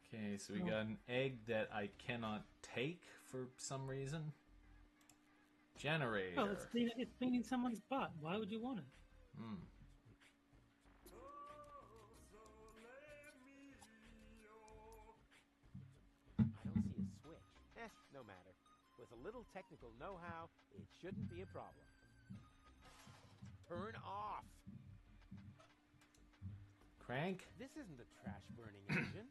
Okay, so we got an egg that I cannot take for some reason. Generator. Well, it's been in someone's butt. Why would you want it? I don't see a switch. No matter. With a little technical know-how, it shouldn't be a problem. Turn off! Crank? This isn't a trash-burning engine.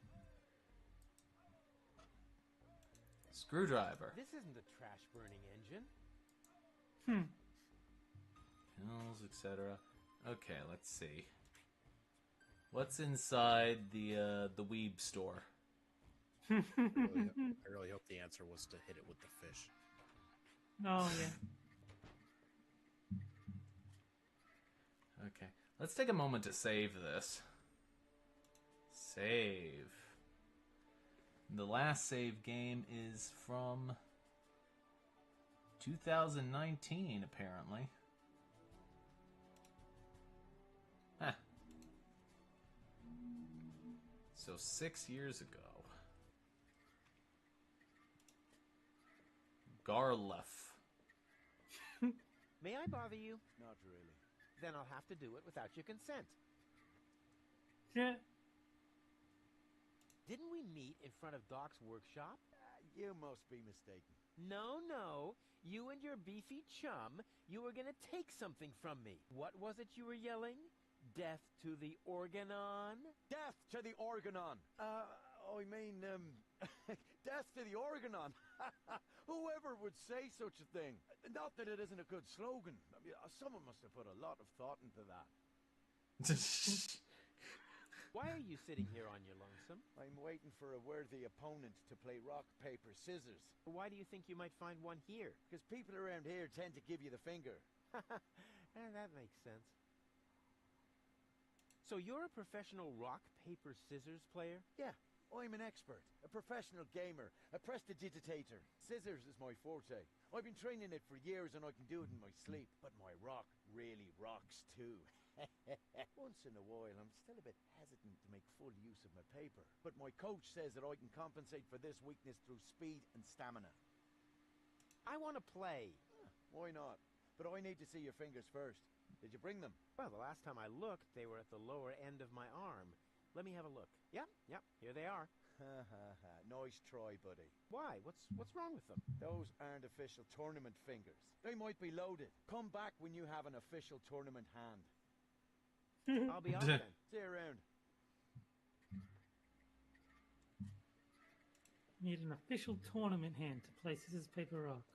Screwdriver. This isn't a trash-burning engine. Pills, etc. Okay, let's see. What's inside the weeb store? I really hope the answer was to hit it with the fish. Oh, yeah. Okay, let's take a moment to save this. Save. The last save game is from 2019, apparently. Huh. So 6 years ago. Garlef. May I bother you? Not really. Then I'll have to do it without your consent. Yeah. Didn't we meet in front of Doc's workshop? You must be mistaken. No. You and your beefy chum, you were gonna take something from me. What was it you were yelling? Death to the Organon? Death to the Organon! Death to the Organon! Whoever would say such a thing? Not that it isn't a good slogan. I mean, someone must have put a lot of thought into that. Why are you sitting here on your lonesome? I'm waiting for a worthy opponent to play rock, paper, scissors. Why do you think you might find one here? Because people around here tend to give you the finger. That makes sense. So you're a professional rock, paper, scissors player? Yeah, I'm an expert, a professional gamer, a prestidigitator. Scissors is my forte. I've been training it for years and I can do it in my sleep. But my rock really rocks too. Once in a while, I'm still a bit hesitant to make full use of my paper. But my coach says that I can compensate for this weakness through speed and stamina. I want to play. Why not? But I need to see your fingers first. Did you bring them? Well, the last time I looked, they were at the lower end of my arm. Let me have a look. Yep, here they are. Nice try, buddy. Why? What's wrong with them? Those aren't official tournament fingers. They might be loaded. Come back when you have an official tournament hand. I'll be off then. See you around. Need an official tournament hand to play scissors, paper, rock.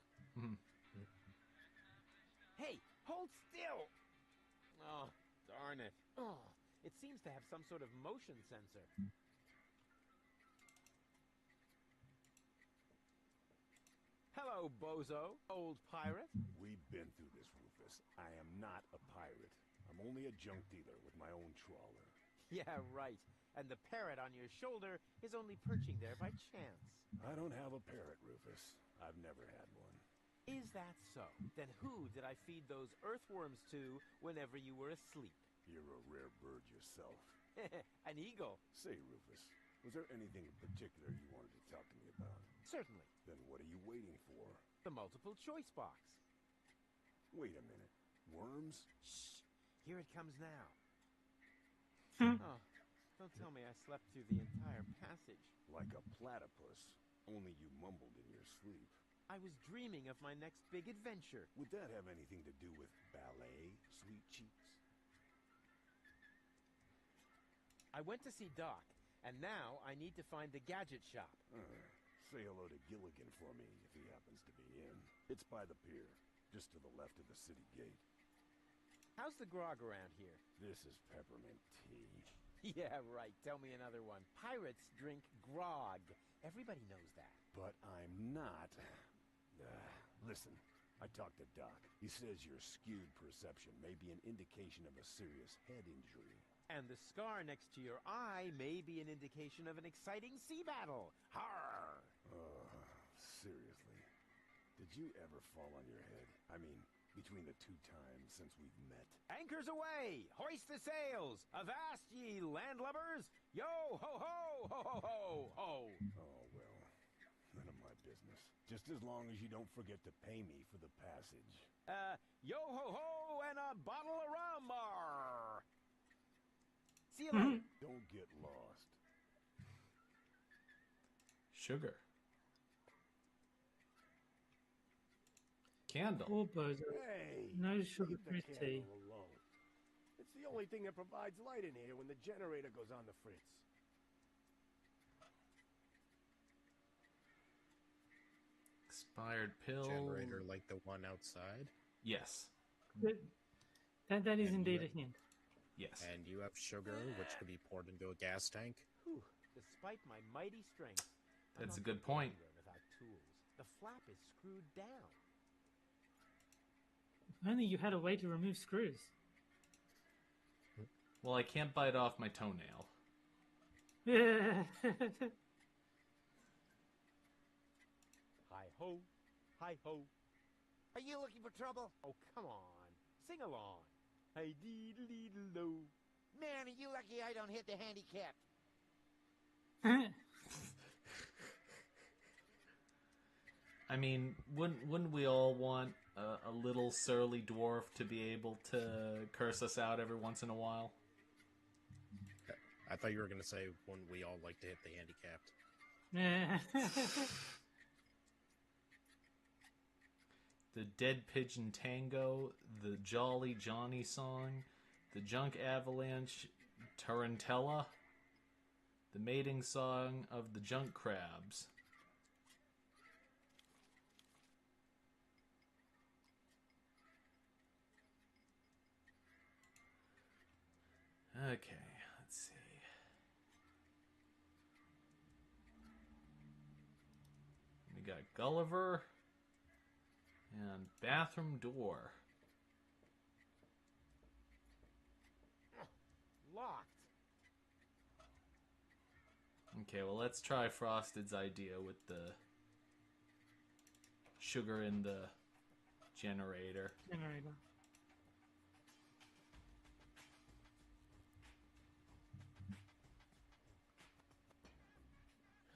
Hey, hold still! Oh, darn it. Oh, it seems to have some sort of motion sensor. Hello, bozo, old pirate. We've been through this, Rufus. I am not a pirate. I'm only a junk dealer with my own trawler. Yeah, right. And the parrot on your shoulder is only perching there by chance. I don't have a parrot, Rufus. I've never had one. Is that so? Then who did I feed those earthworms to whenever you were asleep? You're a rare bird yourself. An eagle. Say, Rufus, was there anything in particular you wanted to talk to me about? Certainly. Then what are you waiting for? The multiple choice box. Wait a minute. Worms? Shh. Here it comes now. Oh, don't tell me I slept through the entire passage. Like a platypus. Only you mumbled in your sleep. I was dreaming of my next big adventure. Would that have anything to do with ballet, sweet cheeks? I went to see Doc, and now I need to find the gadget shop. Say hello to Gilligan for me if he happens to be in. It's by the pier, just to the left of the city gate. How's the grog around here? This is peppermint tea. Yeah, right. Tell me another one. Pirates drink grog. Everybody knows that. But I'm not. Listen, I talked to Doc. He says your skewed perception may be an indication of a serious head injury. And the scar next to your eye may be an indication of an exciting sea battle. Harr! Seriously. Did you ever fall on your head? I mean, between the 2 times since we've met. Anchors away! Hoist the sails! Avast ye landlubbers! Yo ho ho! Ho ho ho! Ho! Oh, well. None of my business. Just as long as you don't forget to pay me for the passage. Yo ho ho and a bottle of rum! Arr! See you later. Don't get lost. Sugar. Candle. Poor bozo. Hey! No sugar leave for his the tea. candle alone. It's the only thing that provides light in here when the generator goes on the fritz. Expired pill. Generator like the one outside. Yes. That is And indeed you- a hint. Yes. And you have sugar, which could be poured into a gas tank. Whew, despite my mighty strength, I'm That's not a good going point. anywhere without tools. The flap is screwed down. If only you had a way to remove screws. Well, I can't bite off my toenail. Hi ho, hi ho. Are you looking for trouble? Oh, come on. Sing along. Hey deedle deedle do. Man, are you lucky I don't hit the handicap. I mean, wouldn't we all want a little surly dwarf to be able to curse us out every once in a while? I thought you were going to say, wouldn't we all like to hit the handicapped? The Dead Pigeon Tango, the Jolly Johnny song, the Junk Avalanche Tarantella, the mating song of the Junk Crabs. Okay, let's see. We got Gulliver and bathroom door. Locked. Okay, well, let's try Frosted's idea with the sugar in the generator. Generator.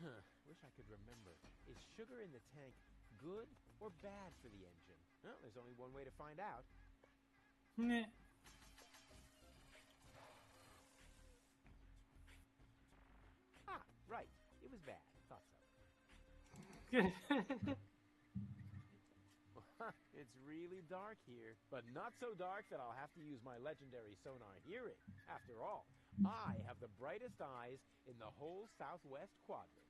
Huh, wish I could remember. Is sugar in the tank good or bad for the engine? Well, there's only one way to find out. Meh. Ah, right. It was bad. Thought so. It's really dark here, but not so dark that I'll have to use my legendary sonar hearing. After all, I have the brightest eyes in the whole southwest quadrant.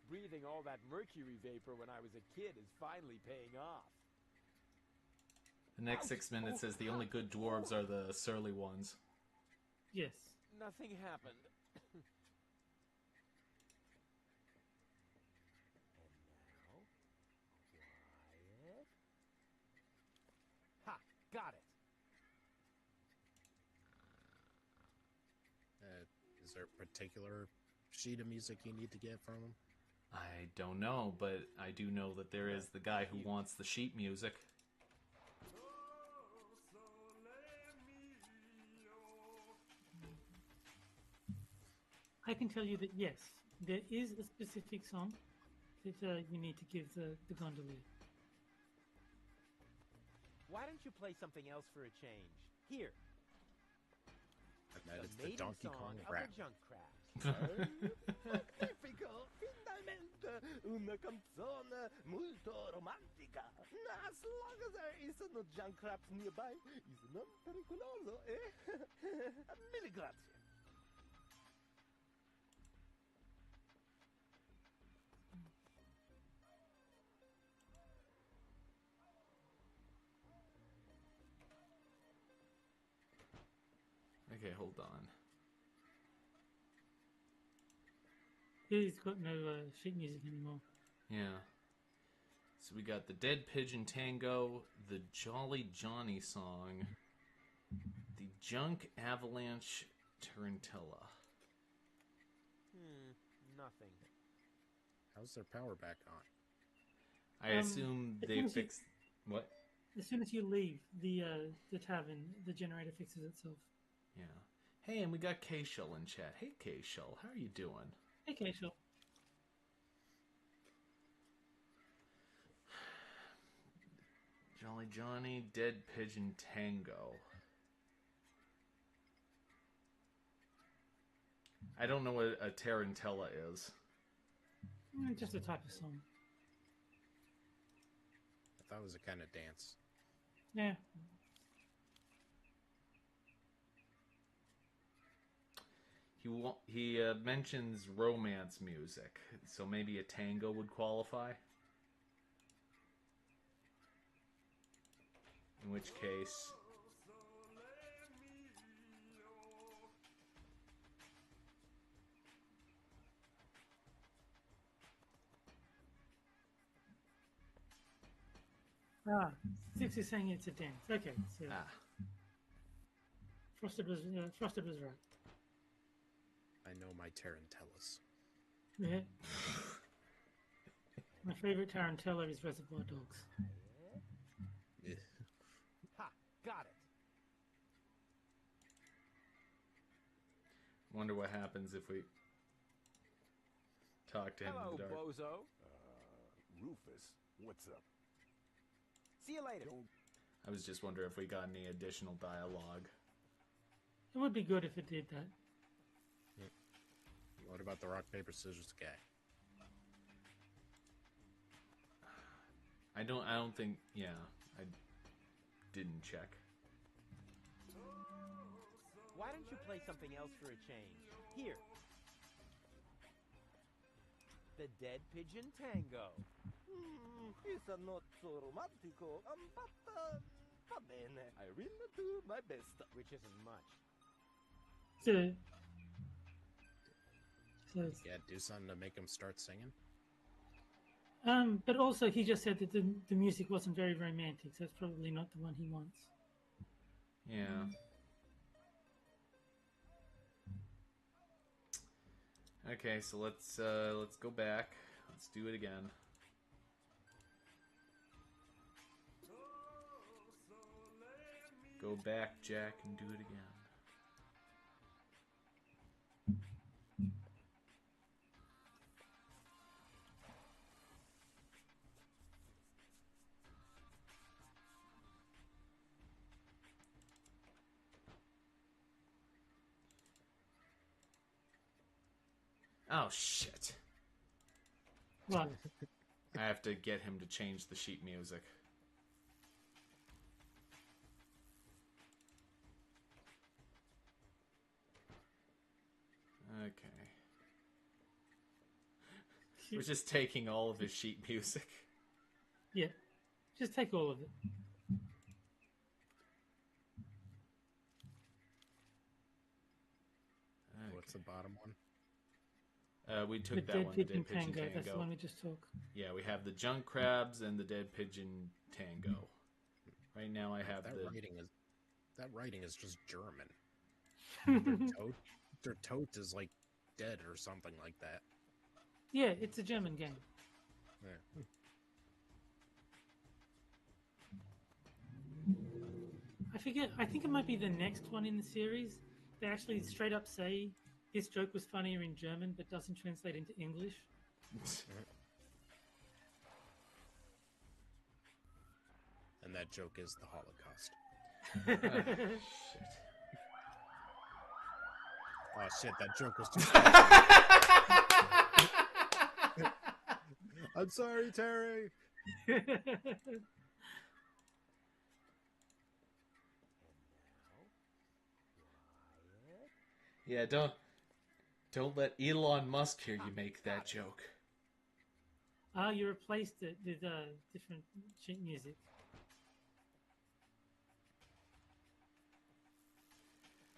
Breathing all that mercury vapor when I was a kid is finally paying off. The next 6 minutes says the only good dwarves are the surly ones. Yes. Nothing happened. Quiet. Ha! Got it. Is there a particular sheet of music you need to get from him? I don't know, but I do know that there is the guy who wants the sheet music. I can tell you that yes, there is a specific song that you need to give the gondolier. Why don't you play something else for a change? Here. And that is the mating Donkey song Kong of rap. the junk crabs. Magnifico! Finalmente una canzone molto romantica. As long as there is no junk crabs nearby, is non pericoloso, eh? Mille grazie. Okay, hold on. He's got no sheet music anymore. Yeah. So we got the Dead Pigeon Tango, the Jolly Johnny song, the Junk Avalanche Tarantella. Nothing. How's their power back on? I assume as they soon as you- fixed... What? As soon as you leave the tavern, the generator fixes itself. Yeah. Hey, and we got K-Shell in chat. Hey, K-Shell, how are you doing? Hey, Keishel. Jolly Johnny, Dead Pigeon Tango. I don't know what a tarantella is. Just a type of song. I thought it was a kind of dance. Yeah. He mentions romance music, so maybe a tango would qualify. which case... Six is saying it's a dance. Okay, so Frosted was right. I know my Tarantellas. Yeah. My favorite Tarantella is Reservoir Dogs. Yeah. Ha! Got it. Wonder what happens if we talk to him Hello, in the dark. bozo. Rufus, what's up? See you later. I was just wondering if we got any additional dialogue. It would be good if it did that. What about the rock, paper, scissors guy? I don't think, yeah, I didn't check. Why don't you play something else for a change? Here. The Dead Pigeon Tango. It's not so romantico, but va bene. I will do my best. Which isn't much. So Yeah, do something to make him start singing. but also he just said that the music wasn't very romantic, so it's probably not the one he wants. Yeah. Okay, so let's go back. Let's do it again. Go back, Jack, and do it again. Oh, shit. What? I have to get him to change the sheet music. Okay. We're just taking all of his sheet music. Yeah. Just take all of it. Okay. What's the bottom one? We took that one, the Dead Pigeon Tango. That's the one we just took. Yeah, we have the Junk Crabs and the Dead Pigeon Tango. Right now I have that writing is just German. Their tote is like dead or something like that. Yeah, it's a German game. Yeah. I forget. I think it might be the next one in the series. They actually straight up say this joke was funnier in German, but doesn't translate into English. And that joke is the Holocaust. Shit. Oh shit, that joke was too I'm sorry, Terry. Yeah, don't let Elon Musk hear you make that joke. You replaced it with different sheet music.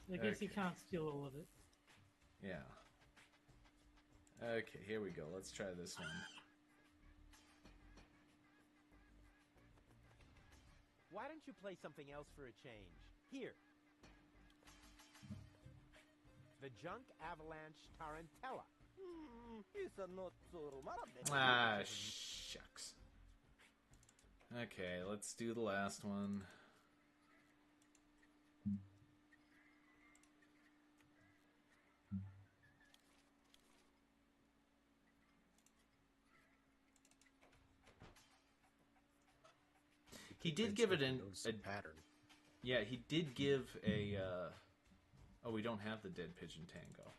So I guess you can't steal all of it. Yeah. Okay, here we go. Let's try this one. Why don't you play something else for a change? Here. The Junk Avalanche Tarantella. It's not so romantic. Ah, shucks. Okay, let's do the last one. He did give it a pattern. Yeah, he did give a. Oh, we don't have the Dead Pigeon Tango.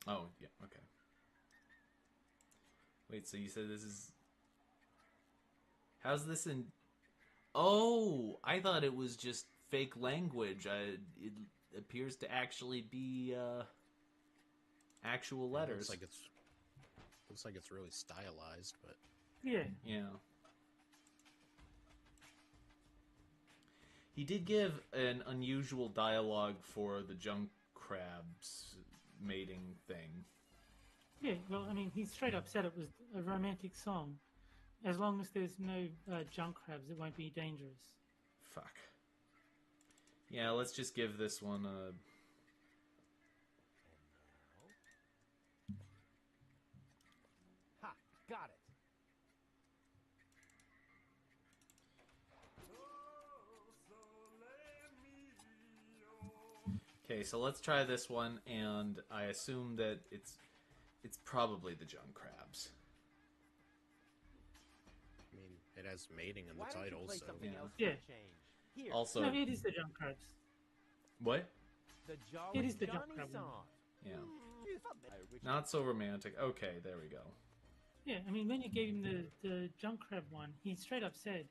Oh, yeah, okay. Wait, so you said this is... How's this in... Oh, I thought it was just fake language. It appears to actually be, actual letters. Looks like it's really stylized, but Yeah. Yeah. He did give an unusual dialogue for the junk crabs mating thing. Yeah, well, I mean, he straight up said it was a romantic song. As long as there's no junk crabs, it won't be dangerous. Fuck. Yeah, let's just give this one a... Ha! Got it. Okay, so let's try this one, and I assume that it's probably the junk crabs. I mean, it has mating in the Why don't you title, play so something else for Yeah. a change? Here. Also, No, it is the junk crabs. what? The Jolly It is the Johnny junk crab one. song. Yeah. I Not so romantic. Okay, there we go. Yeah, I mean, when you gave him the junk crab one, he straight up said,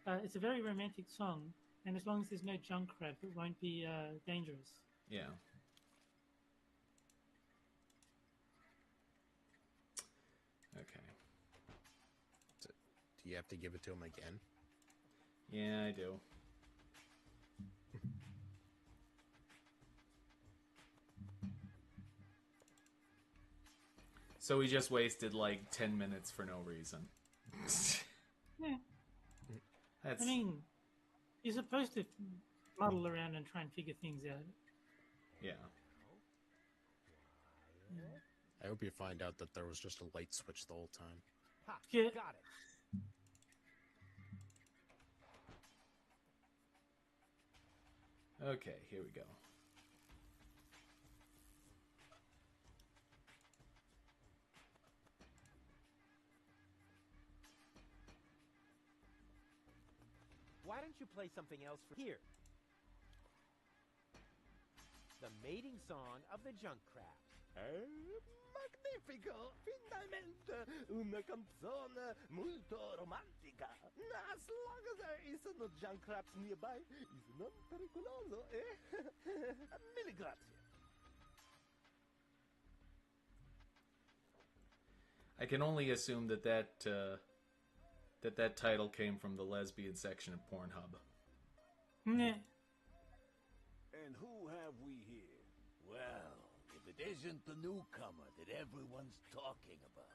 it's a very romantic song, and as long as there's no junk crab, it won't be dangerous. Yeah. Okay. do you have to give it to him again? Yeah, I do. So we just wasted like 10 minutes for no reason. Yeah. That's... I mean, you're supposed to muddle around and try and figure things out. Yeah. I hope you find out that there was just a light switch the whole time. Ha! Yeah. Got it. Okay, here we go. Why don't you play something else for here? The mating song of the junk crabs. Magnifico! Finalmente una canzone molto romantica. As long as there is no junk crabs nearby, it's not pericoloso, eh? Mille grazie. I can only assume that that title came from the lesbian section of Pornhub. Yeah. And who have we here? Well, if it isn't the newcomer that everyone's talking about.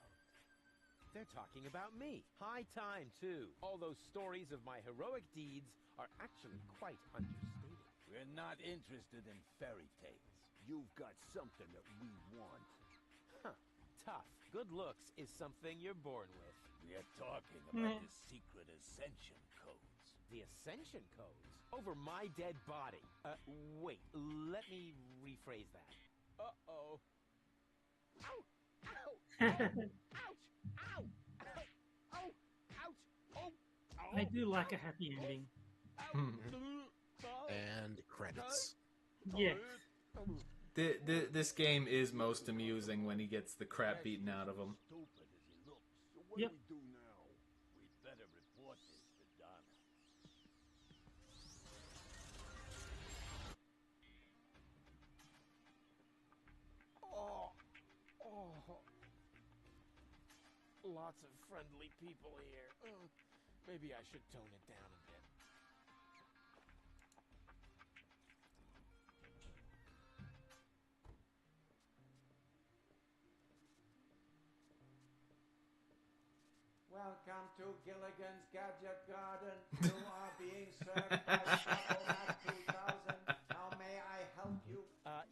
They're talking about me. High time, too. All those stories of my heroic deeds are actually quite understated. We're not interested in fairy tales. You've got something that we want. Huh. Tough. Good looks is something you're born with. We're talking about the secret ascension codes. The ascension codes? Over my dead body. Wait. Let me rephrase that. Uh-oh. Ow! Ow! Ow! Ouch! Ow! Ow! Ow! Ouch! Oh! Oh! I do like a happy ending. And credits. Yeah. This game is most amusing when he gets the crap beaten out of him. Stupid as he looks. So what Yep. do we do now? We'd better report this to Donna. Lots of friendly people here. Maybe I should tone it down a bit. Welcome to Gilligan's Gadget Garden. You are being served by Couple 2000. How may I help you?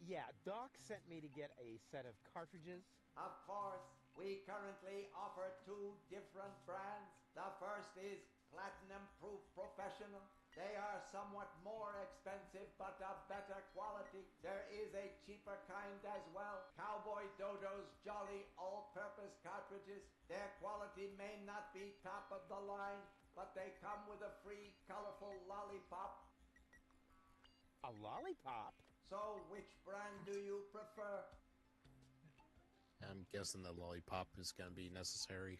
Yeah, Doc sent me to get a set of cartridges. Of course, we currently offer 2 different brands. The first is Platinum Proof Professional. They are somewhat more expensive, but of better quality. There is a cheaper kind as well. Cowboy Dodo's Jolly All-Purpose Cartridges. Their quality may not be top of the line, but they come with a free, colorful lollipop. A lollipop? So, which brand do you prefer? I'm guessing the lollipop is going to be necessary.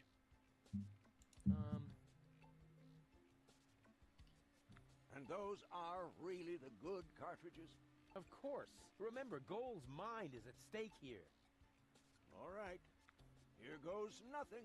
And those are really the good cartridges? Of course. Remember, Goal's mind is at stake here. All right. Here goes nothing.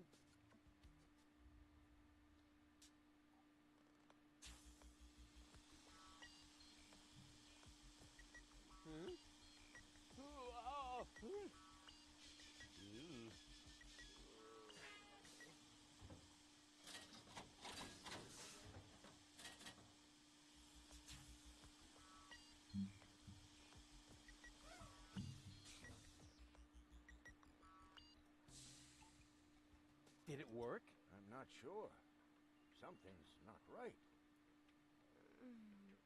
Did it work? I'm not sure. Something's not right.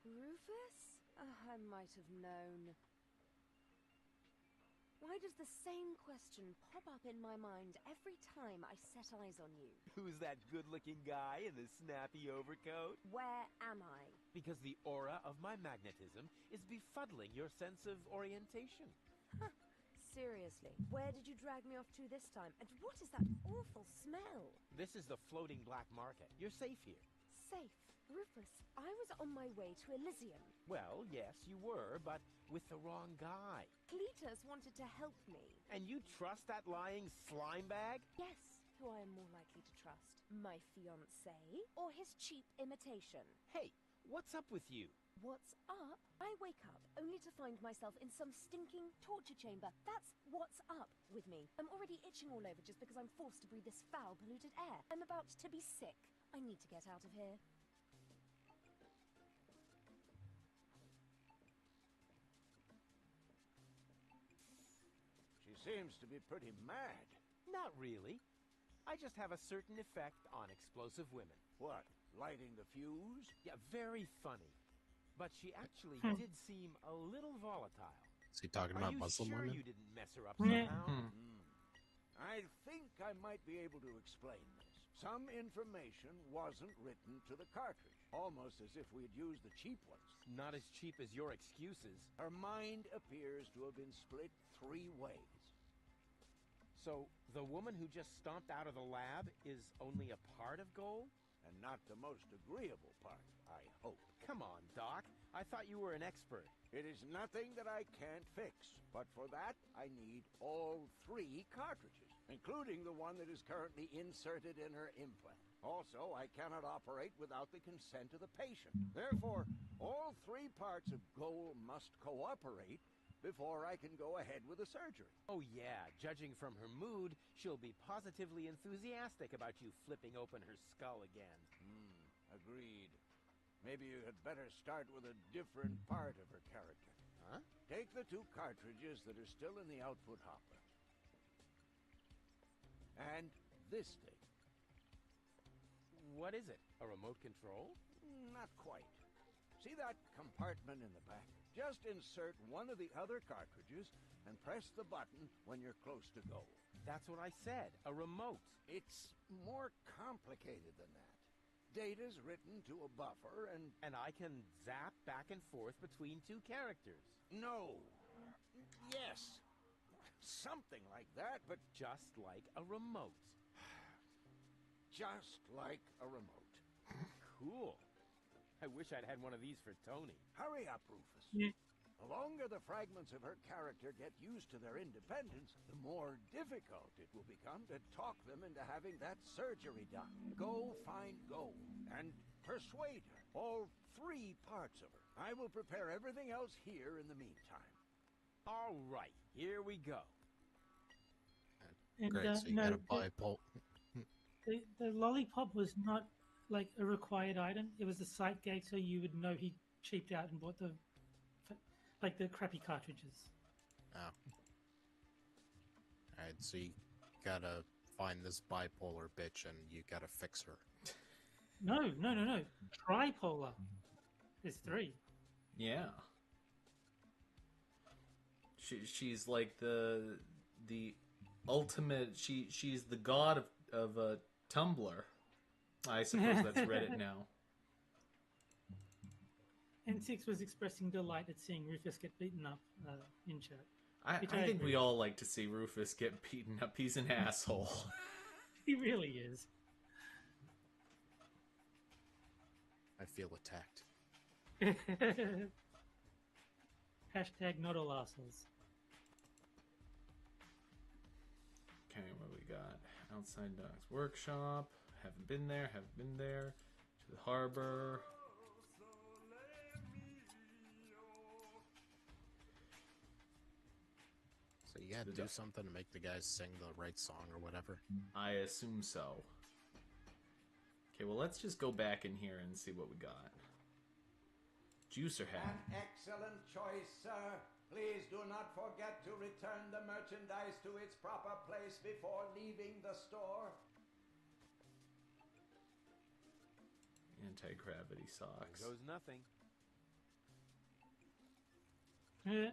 Rufus? I might have known. Why does the same question pop up in my mind every time I set eyes on you? Who's that good-looking guy in the snappy overcoat? Where am I? Because the aura of my magnetism is befuddling your sense of orientation. Seriously, where did you drag me off to this time? And what is that awful smell? This is the floating black market. You're safe here. Safe? Rufus, I was on my way to Elysium. Well, yes, you were, but with the wrong guy. Cletus wanted to help me. And you trust that lying slime bag? Yes, who I am more likely to trust. My fiancé or his cheap imitation? Hey, what's up with you? What's up? I wake up only to find myself in some stinking torture chamber. That's what's up with me. I'm already itching all over just because I'm forced to breathe this foul, polluted air. I'm about to be sick. I need to get out of here. She seems to be pretty mad. Not really. I just have a certain effect on explosive women. What, lighting the fuse? Yeah, very funny. But she actually did seem a little volatile. Is he talking about Muslim Are women? you sure you didn't mess her up somehow? I think I might be able to explain this. Some information wasn't written to the cartridge, almost as if we'd used the cheap ones. Not as cheap as your excuses. Her mind appears to have been split 3 ways. So, the woman who just stomped out of the lab is only a part of gold? And not the most agreeable part, I hope. Come on, Doc. I thought you were an expert. It is nothing that I can't fix, but for that, I need all 3 cartridges, including the one that is currently inserted in her implant. Also, I cannot operate without the consent of the patient. Therefore, all 3 parts of gold must cooperate before I can go ahead with the surgery. Oh yeah, judging from her mood, she'll be positively enthusiastic about you flipping open her skull again. Agreed. Maybe you had better start with a different part of her character. Huh? Take the 2 cartridges that are still in the output hopper. And this thing. What is it? A remote control? Not quite. See that compartment in the back? Just insert one of the other cartridges and press the button when you're close to goal. That's what I said, a remote. It's more complicated than that. Data's written to a buffer and... And I can zap back and forth between 2 characters. No. Yes. Something like that, but... Just like a remote. Just like a remote. Cool. I wish I'd had one of these for Tony. Hurry up, Rufus. Yeah. The longer the fragments of her character get used to their independence, the more difficult it will become to talk them into having that surgery done. Go find gold and persuade her. All 3 parts of her. I will prepare everything else here in the meantime. All right, here we go. And, Great, so you no, got a bipolar. the lollipop was not like a required item. It was a sight gag, so you would know he cheaped out and bought the crappy cartridges. Oh. Alright, so you gotta find this bipolar bitch and you gotta fix her. No. Tripolar. There's 3. Yeah. She's like the ultimate. She's the god of Tumblr. I suppose that's Reddit now. N6 was expressing delight at seeing Rufus get beaten up in chat. I think we all like to see Rufus get beaten up. He's an asshole. He really is. I feel attacked. Hashtag not all assholes. Okay, what do we got? Outside Doc's Workshop. Haven't been there, haven't been there. To the harbor. So you gotta do something to make the guys sing the right song or whatever. I assume so. Okay, well, let's just go back in here and see what we got. Juicer hat. An excellent choice, sir. Please do not forget to return the merchandise to its proper place before leaving the store. Anti-gravity socks. There goes nothing. Yeah.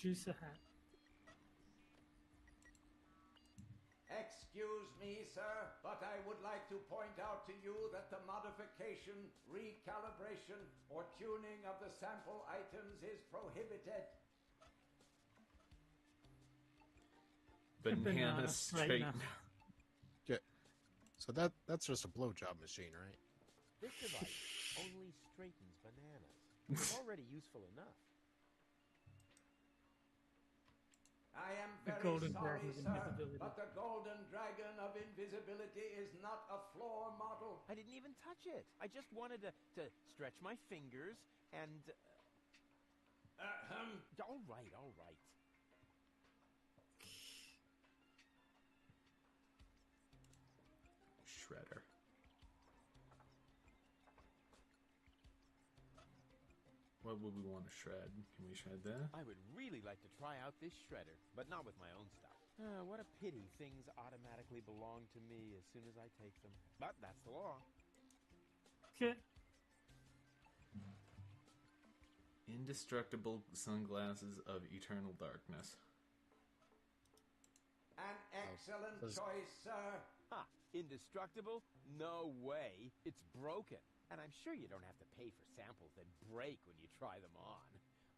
Juicer hat. Excuse me, sir, but I would like to point out to you that the modification, recalibration, or tuning of the sample items is prohibited. Banana straightener. Yeah. So that's just a blowjob machine, right? This device only straightens bananas. It's already useful enough. I am The very golden sorry, dragon of sir, invisibility. but the golden dragon of invisibility is not a floor model. I didn't even touch it. I just wanted to stretch my fingers and... All right, all right. Shredder. What would we want to shred? Can we shred that? I would really like to try out this shredder, but not with my own stuff. What a pity things automatically belong to me as soon as I take them. But that's the law. Okay. Indestructible sunglasses of eternal darkness. An excellent does- choice, sir. Ha! Indestructible? No way. It's broken. And I'm sure you don't have to pay for samples that break when you try them on.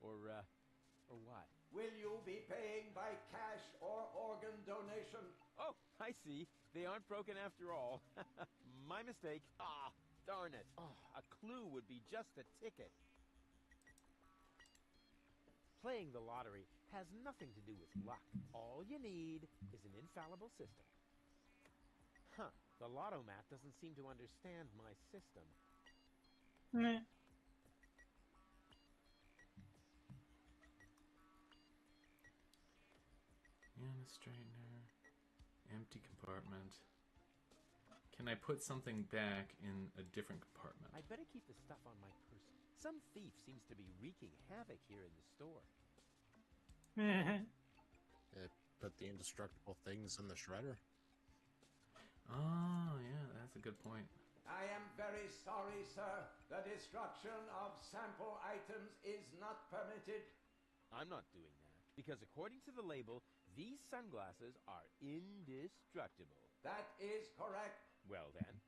Or what? Will you be paying by cash or organ donation? Oh, I see. They aren't broken after all. My mistake. Ah, darn it. Oh, a clue would be just a ticket. Playing the lottery has nothing to do with luck. All you need is an infallible system. Huh. The Lotto-Mat doesn't seem to understand my system. Meh. And a straightener. Empty compartment. Can I put something back in a different compartment? I'd better keep the stuff on my person. Some thief seems to be wreaking havoc here in the store. Put the indestructible things in the shredder. Oh, yeah, that's a good point. I am very sorry, sir. The destruction of sample items is not permitted. I'm not doing that, because according to the label, these sunglasses are indestructible. That is correct. Well then.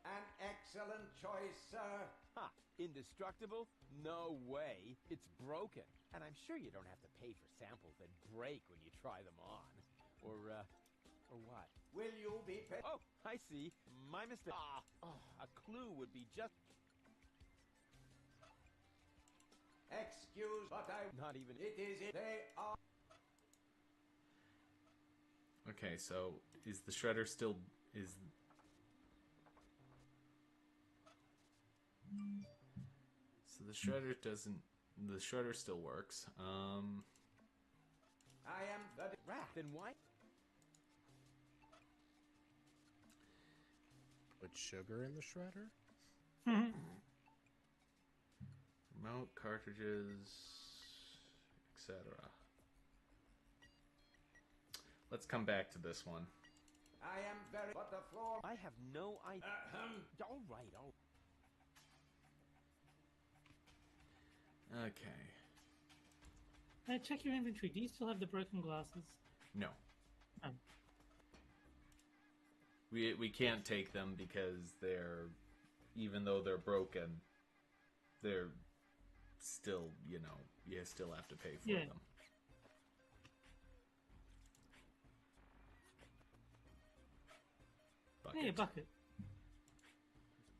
An excellent choice, sir. Ha! Indestructible? No way. It's broken. And I'm sure you don't have to pay for samples that break when you try them on. Or what? Will you be paid? Oh, I see. My mistake. A clue would be just... Excuse, but I... Not even... It is... They are... Okay, so is the shredder still... So the shredder doesn't... The shredder still works. I am the... Rat. Then why... Put sugar in the shredder? Remote, cartridges, etc. Let's come back to this one. I am very... But the floor... I have no idea. All right, all... Okay. Check your inventory. Do you still have the broken glasses? No. Oh. We can't take them because they're, even though they're broken, they're still, you know, you still have to pay for them. Bucket. Hey, a bucket.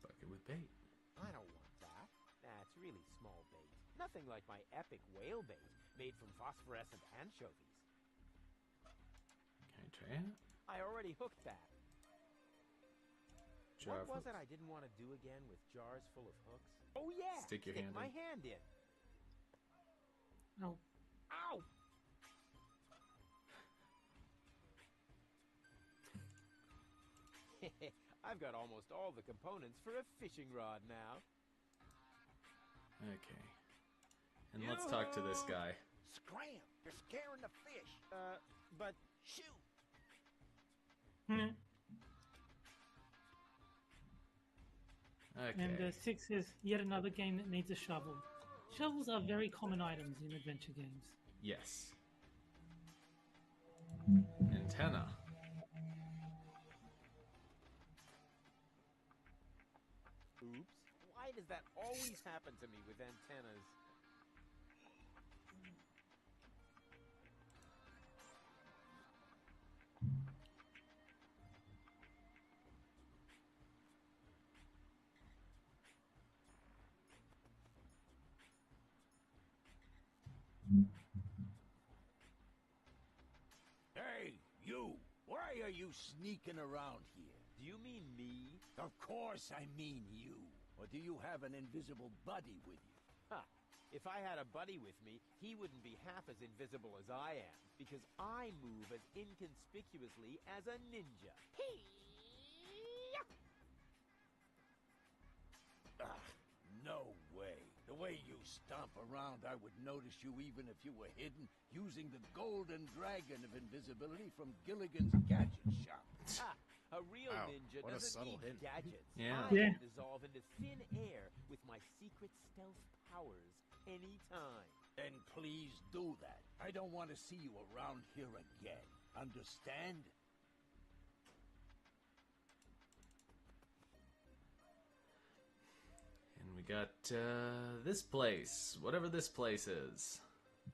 Bucket with bait. I don't want that. That's really small bait. Nothing like my epic whale bait, made from phosphorescent anchovies. Can I try it? I already hooked that. Jar What was hooks. it I didn't want to do again with jars full of hooks? Oh yeah! Stick your hand my in. hand in. Oh. Ow! I've got almost all the components for a fishing rod now. Okay. And let's talk to this guy. Scram! You're scaring the fish. But shoot! Okay. And 6 is yet another game that needs a shovel. Shovels are very common items in adventure games. Yes. Antenna. Oops. Why does that always happen to me with antennas? Hey, you! Why are you sneaking around here? Do you mean me? Of course I mean you. Or do you have an invisible buddy with you? Ha! If I had a buddy with me, he wouldn't be half as invisible as I am, because I move as inconspicuously as a ninja. No way. The way you stomp around, I would notice you even if you were hidden using the golden dragon of invisibility from Gilligan's Gadget Shop. Ha! A real Wow, ninja what a doesn't subtle need hint. gadgets. Yeah. I Yeah. can dissolve into thin air with my secret stealth powers anytime. Then please do that. I don't want to see you around here again. Understand? And we got this place. Whatever this place is.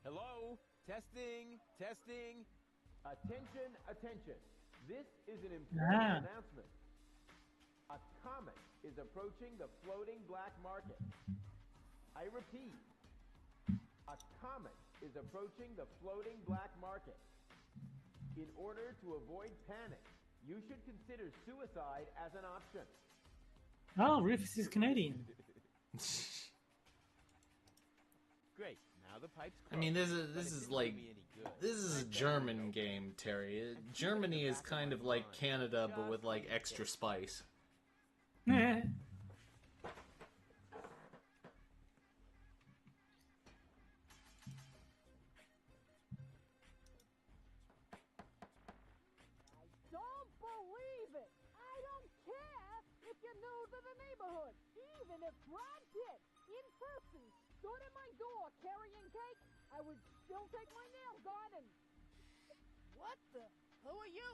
Hello? Testing, testing. Attention, attention. This is an important announcement. A comet is approaching the floating black market. I repeat, a comet is approaching the floating black market. In order to avoid panic, you should consider suicide as an option. Oh, Rufus is Canadian. Great. Now the pipes I mean, this closed, but is it didn't like do me any good. this is a German game, Terry. Germany is kind of like Canada, but with like extra spice. Don't believe it! I don't care if you're new to the neighborhood. Even if Brad Pitt, in person, stood in my door carrying cake, I would still take my nails on and... What the? Who are you?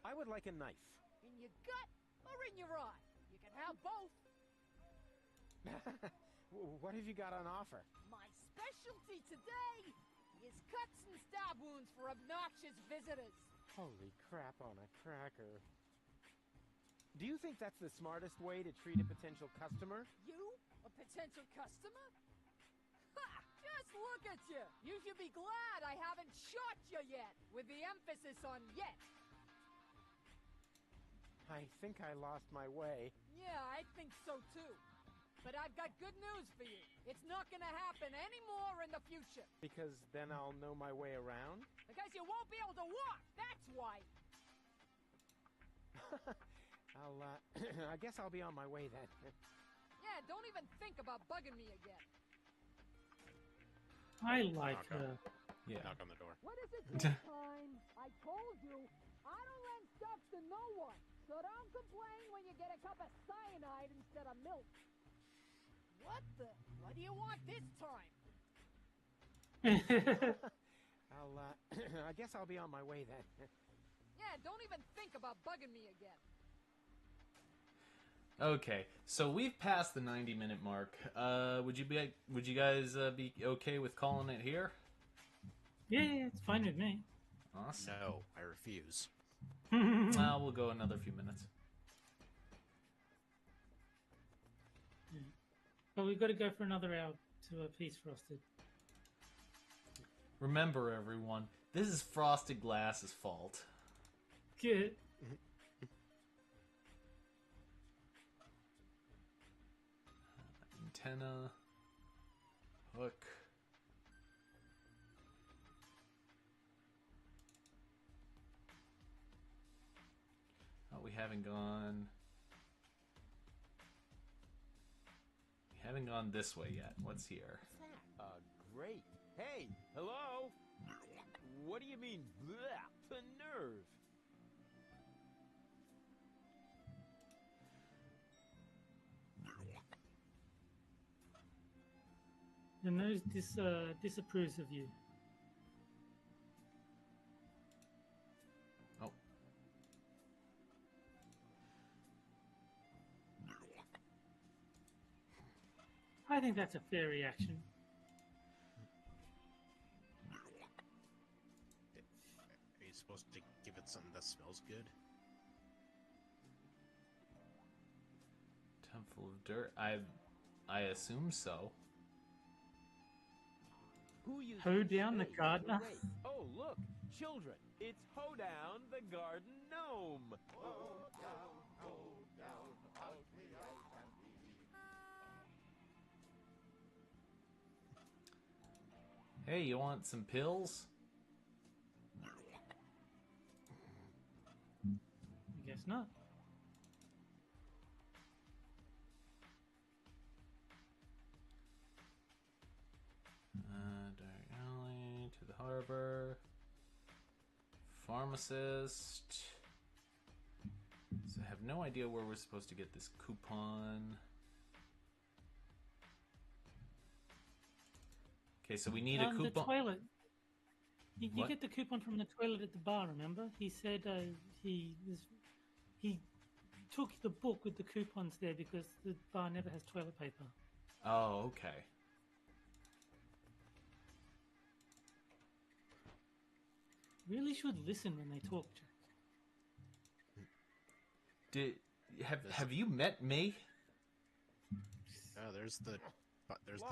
I would like a knife. In your gut or in your eye? You can have both. What have you got on offer? My specialty today is cuts and stab wounds for obnoxious visitors. Holy crap on a cracker. Do you think that's the smartest way to treat a potential customer? You? A potential customer? Ha! Just look at you! You should be glad I haven't shot you yet, with the emphasis on yet. I think I lost my way. Yeah, I think so too. But I've got good news for you. It's not gonna happen anymore in the future. Because then I'll know my way around? Because you won't be able to walk, that's why. I guess I'll be on my way then. Yeah, don't even think about bugging me again. I like her. Yeah. Knock on the door. What is it this time? I told you, I don't lend stuff to no one. So don't complain when you get a cup of cyanide instead of milk. What the? What do you want this time? I guess I'll be on my way then. Yeah, don't even think about bugging me again. Okay, so we've passed the 90-minute mark. Would you guys be okay with calling it here? Yeah, it's fine with me. Awesome. No, I refuse. Well, we'll go another few minutes. But we've got to go for another hour to a piece frosted. Remember, everyone, this is Frosted Glass's fault. Good. Antenna. Hook. Oh, we haven't gone... We haven't gone this way yet. What's here? Great. Hey, hello? What do you mean, bleh? The nerve. The nose disapproves of you. Oh. I think that's a fair reaction. Are you supposed to give it something that smells good? Tub full of dirt. I assume so. Who down the gardener? Oh, look, children. It's Hoedown the garden gnome. Hey, you want some pills? I guess not. Dark alley to the harbor. Pharmacist. So I have no idea where we're supposed to get this coupon. Okay, so we need a coupon. The toilet. You What? get the coupon from the toilet at the bar. Remember, he said he took the book with the coupons there because the bar never has toilet paper. Oh, okay. Really should listen when they talk, Jack. Have you met me? Oh, there's the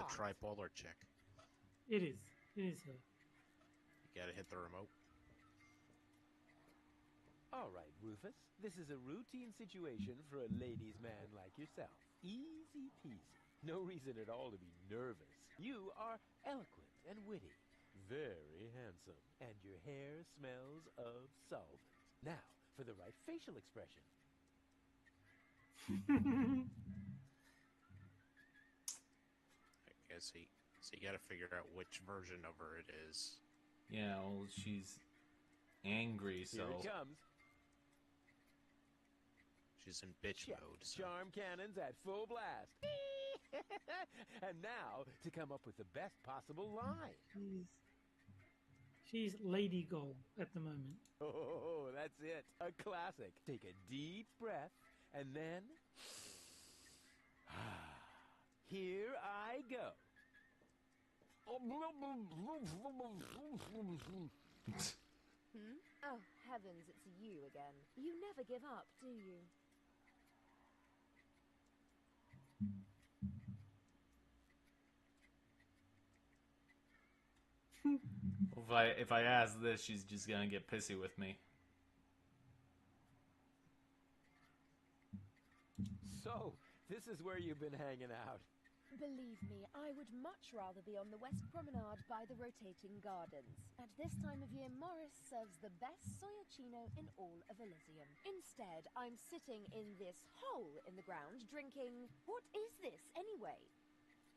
tripolar chick. It is. It is her. You gotta hit the remote. All right, Rufus. This is a routine situation for a ladies' man like yourself. Easy peasy. No reason at all to be nervous. You are eloquent and witty. Very handsome. And your hair smells of solvent. Now, for the right facial expression. I guess so you gotta figure out which version of her it is. Yeah, well, she's angry, so... Here it comes. She's in bitch Check. mode. So. Charm cannons at full blast. And now, to come up with the best possible line. She's Lady Gold at the moment. Oh, that's it. A classic. Take a deep breath, and then... Here I go. Oh, heavens, it's you again. You never give up, do you? If I ask this, she's just gonna get pissy with me. So, this is where you've been hanging out. Believe me, I would much rather be on the West Promenade by the rotating gardens. At this time of year, Morris serves the best soyacino in all of Elysium. Instead, I'm sitting in this hole in the ground drinking... What is this, anyway?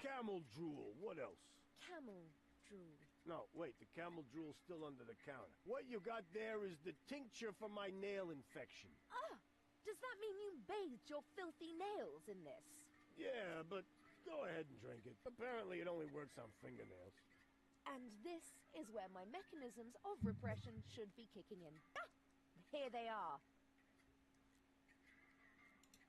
Camel drool. What else? Camel drool. No, wait. The camel drool's still under the counter. What you got there is the tincture for my nail infection. Ah! Does that mean you bathed your filthy nails in this? Yeah, but Go ahead and drink it. Apparently it only works on fingernails. And this is where my mechanisms of repression should be kicking in. Ah! Here they are.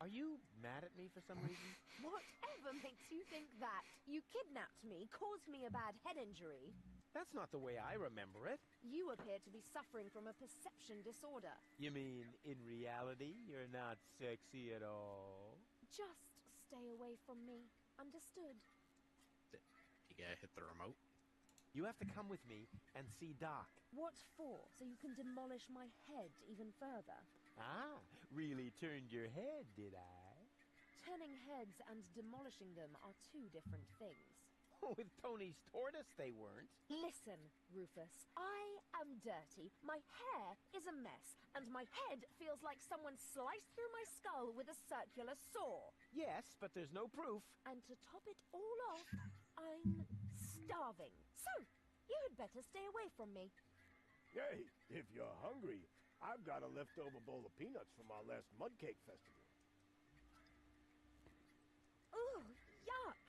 Are you mad at me for some reason? Whatever makes you think that? You kidnapped me, caused me a bad head injury. That's not the way I remember it. You appear to be suffering from a perception disorder. You mean, in reality, you're not sexy at all? Just stay away from me. Understood? You gotta hit the remote. You have to come with me and see Doc. What for? So you can demolish my head even further? Ah, really turned your head, did I? Turning heads and demolishing them are two different things. With Tony's tortoise, they weren't. Listen, Rufus, I am dirty, my hair is a mess, and my head feels like someone sliced through my skull with a circular saw. Yes, but there's no proof. And to top it all off, I'm starving. So, you had better stay away from me. Hey, if you're hungry, I've got a leftover bowl of peanuts from our last mud cake festival. Ugh, yuck!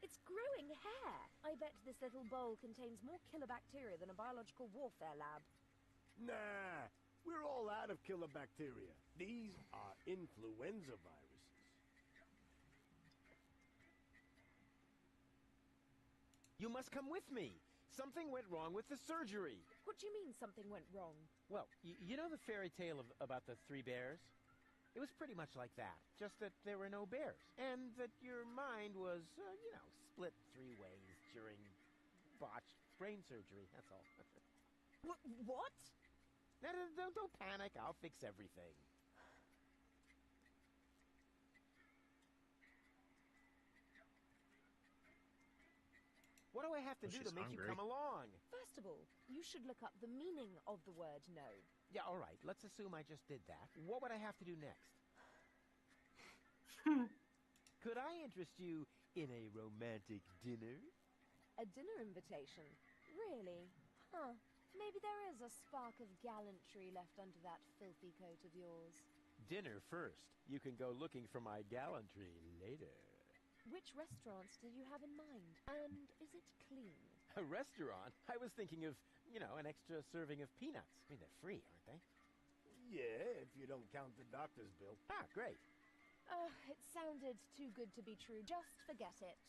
It's growing hair. I bet this little bowl contains more killer bacteria than a biological warfare lab. Nah, we're all out of killer bacteria. These are influenza viruses. You must come with me. Something went wrong with the surgery. What do you mean something went wrong? Well, you know the fairy tale about the three bears? It was pretty much like that, just that there were no bears, and that your mind was, split three ways during botched brain surgery, that's all. What? No, don't panic, I'll fix everything. What do I have to do to make you come along? First of all, you should look up the meaning of the word no. Yeah, all right, let's assume I just did that. What would I have to do next? Could I interest you in a romantic dinner? A dinner invitation? Really? Huh. Maybe there is a spark of gallantry left under that filthy coat of yours. Dinner first. You can go looking for my gallantry later. Which restaurants did you have in mind? And is it clean? A restaurant? I was thinking of, an extra serving of peanuts. I mean, they're free, aren't they? Yeah, if you don't count the doctor's bill. Ah, great. It sounded too good to be true. Just forget it.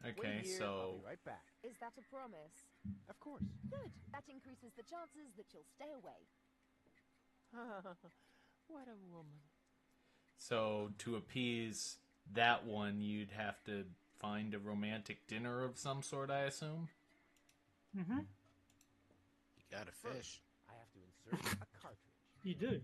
Okay, Wait here, so... I'll be right back. Is that a promise? Of course. Good. That increases the chances that you'll stay away. What a woman. So, to appease that one, you'd have to find a romantic dinner of some sort, I assume? Mm-hmm. You got a fish. I have to insert a cartridge. You do.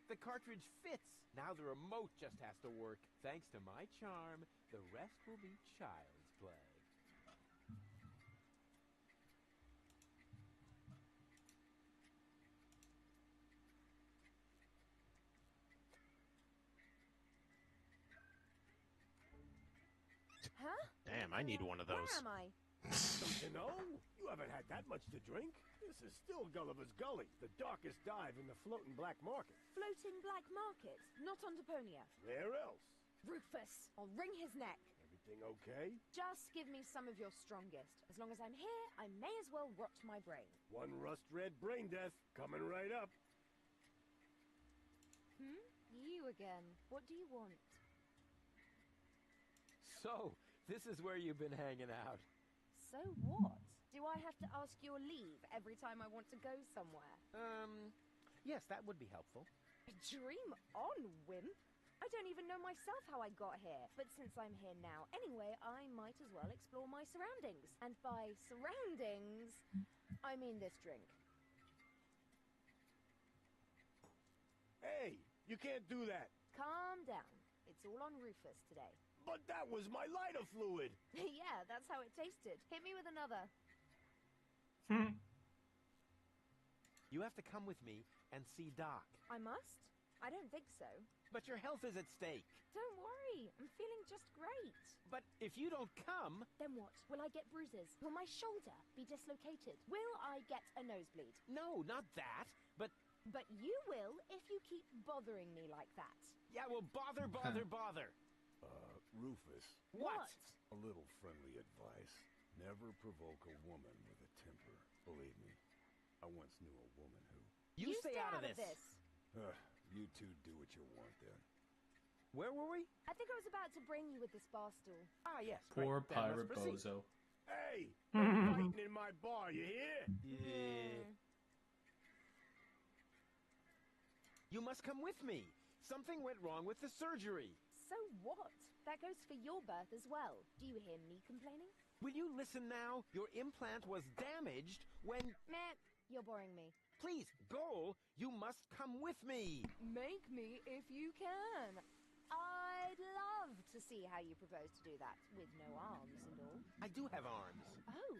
The cartridge fits. Now the remote just has to work. Thanks to my charm, the rest will be child's play. Huh? Damn, I need one of those. Where am I? You know, you haven't had that much to drink. This is still Gulliver's Gully, the darkest dive in the floating black market. Floating black market? Not on Deponia. Where else? Rufus, I'll wring his neck. Everything okay? Just give me some of your strongest. As long as I'm here, I may as well rot my brain. One rust-red brain death coming right up. You again. What do you want? So, this is where you've been hanging out. So what? Do I have to ask your leave every time I want to go somewhere? Yes, that would be helpful. Dream on, wimp. I don't even know myself how I got here. But since I'm here now anyway, I might as well explore my surroundings. And by surroundings, I mean this drink. Hey, you can't do that. Calm down. It's all on Rufus today. But that was my lighter fluid. Yeah, that's how it tasted. Hit me with another. You have to come with me and see Doc. I must? I don't think so. But your health is at stake. Don't worry. I'm feeling just great. But if you don't come... Then what? Will I get bruises? Will my shoulder be dislocated? Will I get a nosebleed? No, not that. But But you will if you keep bothering me like that. Yeah, well, bother. Rufus. What? A little friendly advice. Never provoke a woman with a temper. Believe me, I once knew a woman who... You stay out of this. You two do what you want then. Where were we? I think I was about to bring you with this bar stool. Ah, yes. Poor right. Then let's pirate proceed. bozo. Hey! No fighting in my bar, you hear? Yeah. You must come with me. Something went wrong with the surgery. So what? That goes for your birth as well. Do you hear me complaining? Will you listen now? Your implant was damaged when... Meh, you're boring me. Please, Goal, you must come with me. Make me if you can. I'd love to see how you propose to do that, with no arms and all. I do have arms. Oh,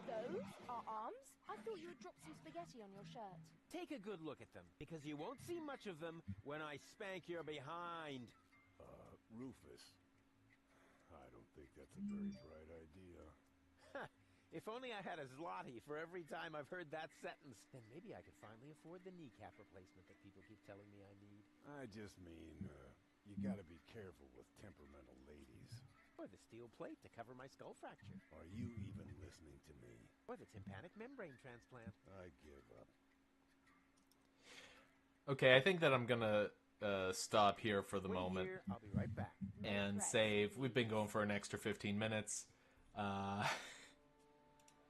those are arms? I thought you had dropped some spaghetti on your shirt. Take a good look at them, because you won't see much of them when I spank your behind. Rufus. I don't think that's a very bright idea. If only I had a zloty for every time I've heard that sentence, then maybe I could finally afford the kneecap replacement that people keep telling me I need. I just mean, you gotta be careful with temperamental ladies. Or the steel plate to cover my skull fracture. Are you even listening to me? Or the tympanic membrane transplant. I give up. Okay, I think that I'm gonna stop here for the Wait moment. here, I'll be right back. And save. We've been going for an extra 15 minutes.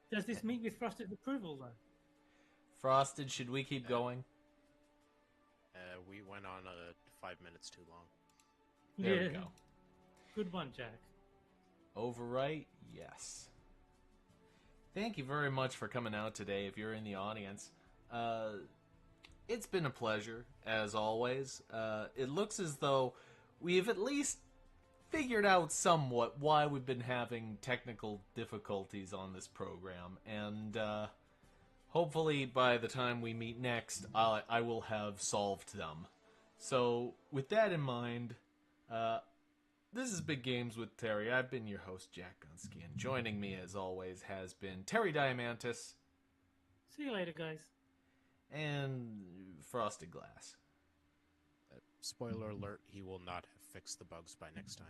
Does this meet with Frosted's approval, though? Frosted, should we keep going? We went on 5 minutes too long. There we go. Good one, Jack. Overwrite? Yes. Thank you very much for coming out today if you're in the audience. It's been a pleasure, as always. It looks as though we've at least figured out somewhat why we've been having technical difficulties on this program. And hopefully by the time we meet next, I will have solved them. So with that in mind, this is Big Games with Terry. I've been your host, Jack Gunsky, and joining me as always has been Terry Diamantis. See you later, guys. And Frosted Glass. Spoiler alert, he will not have fixed the bugs by next time.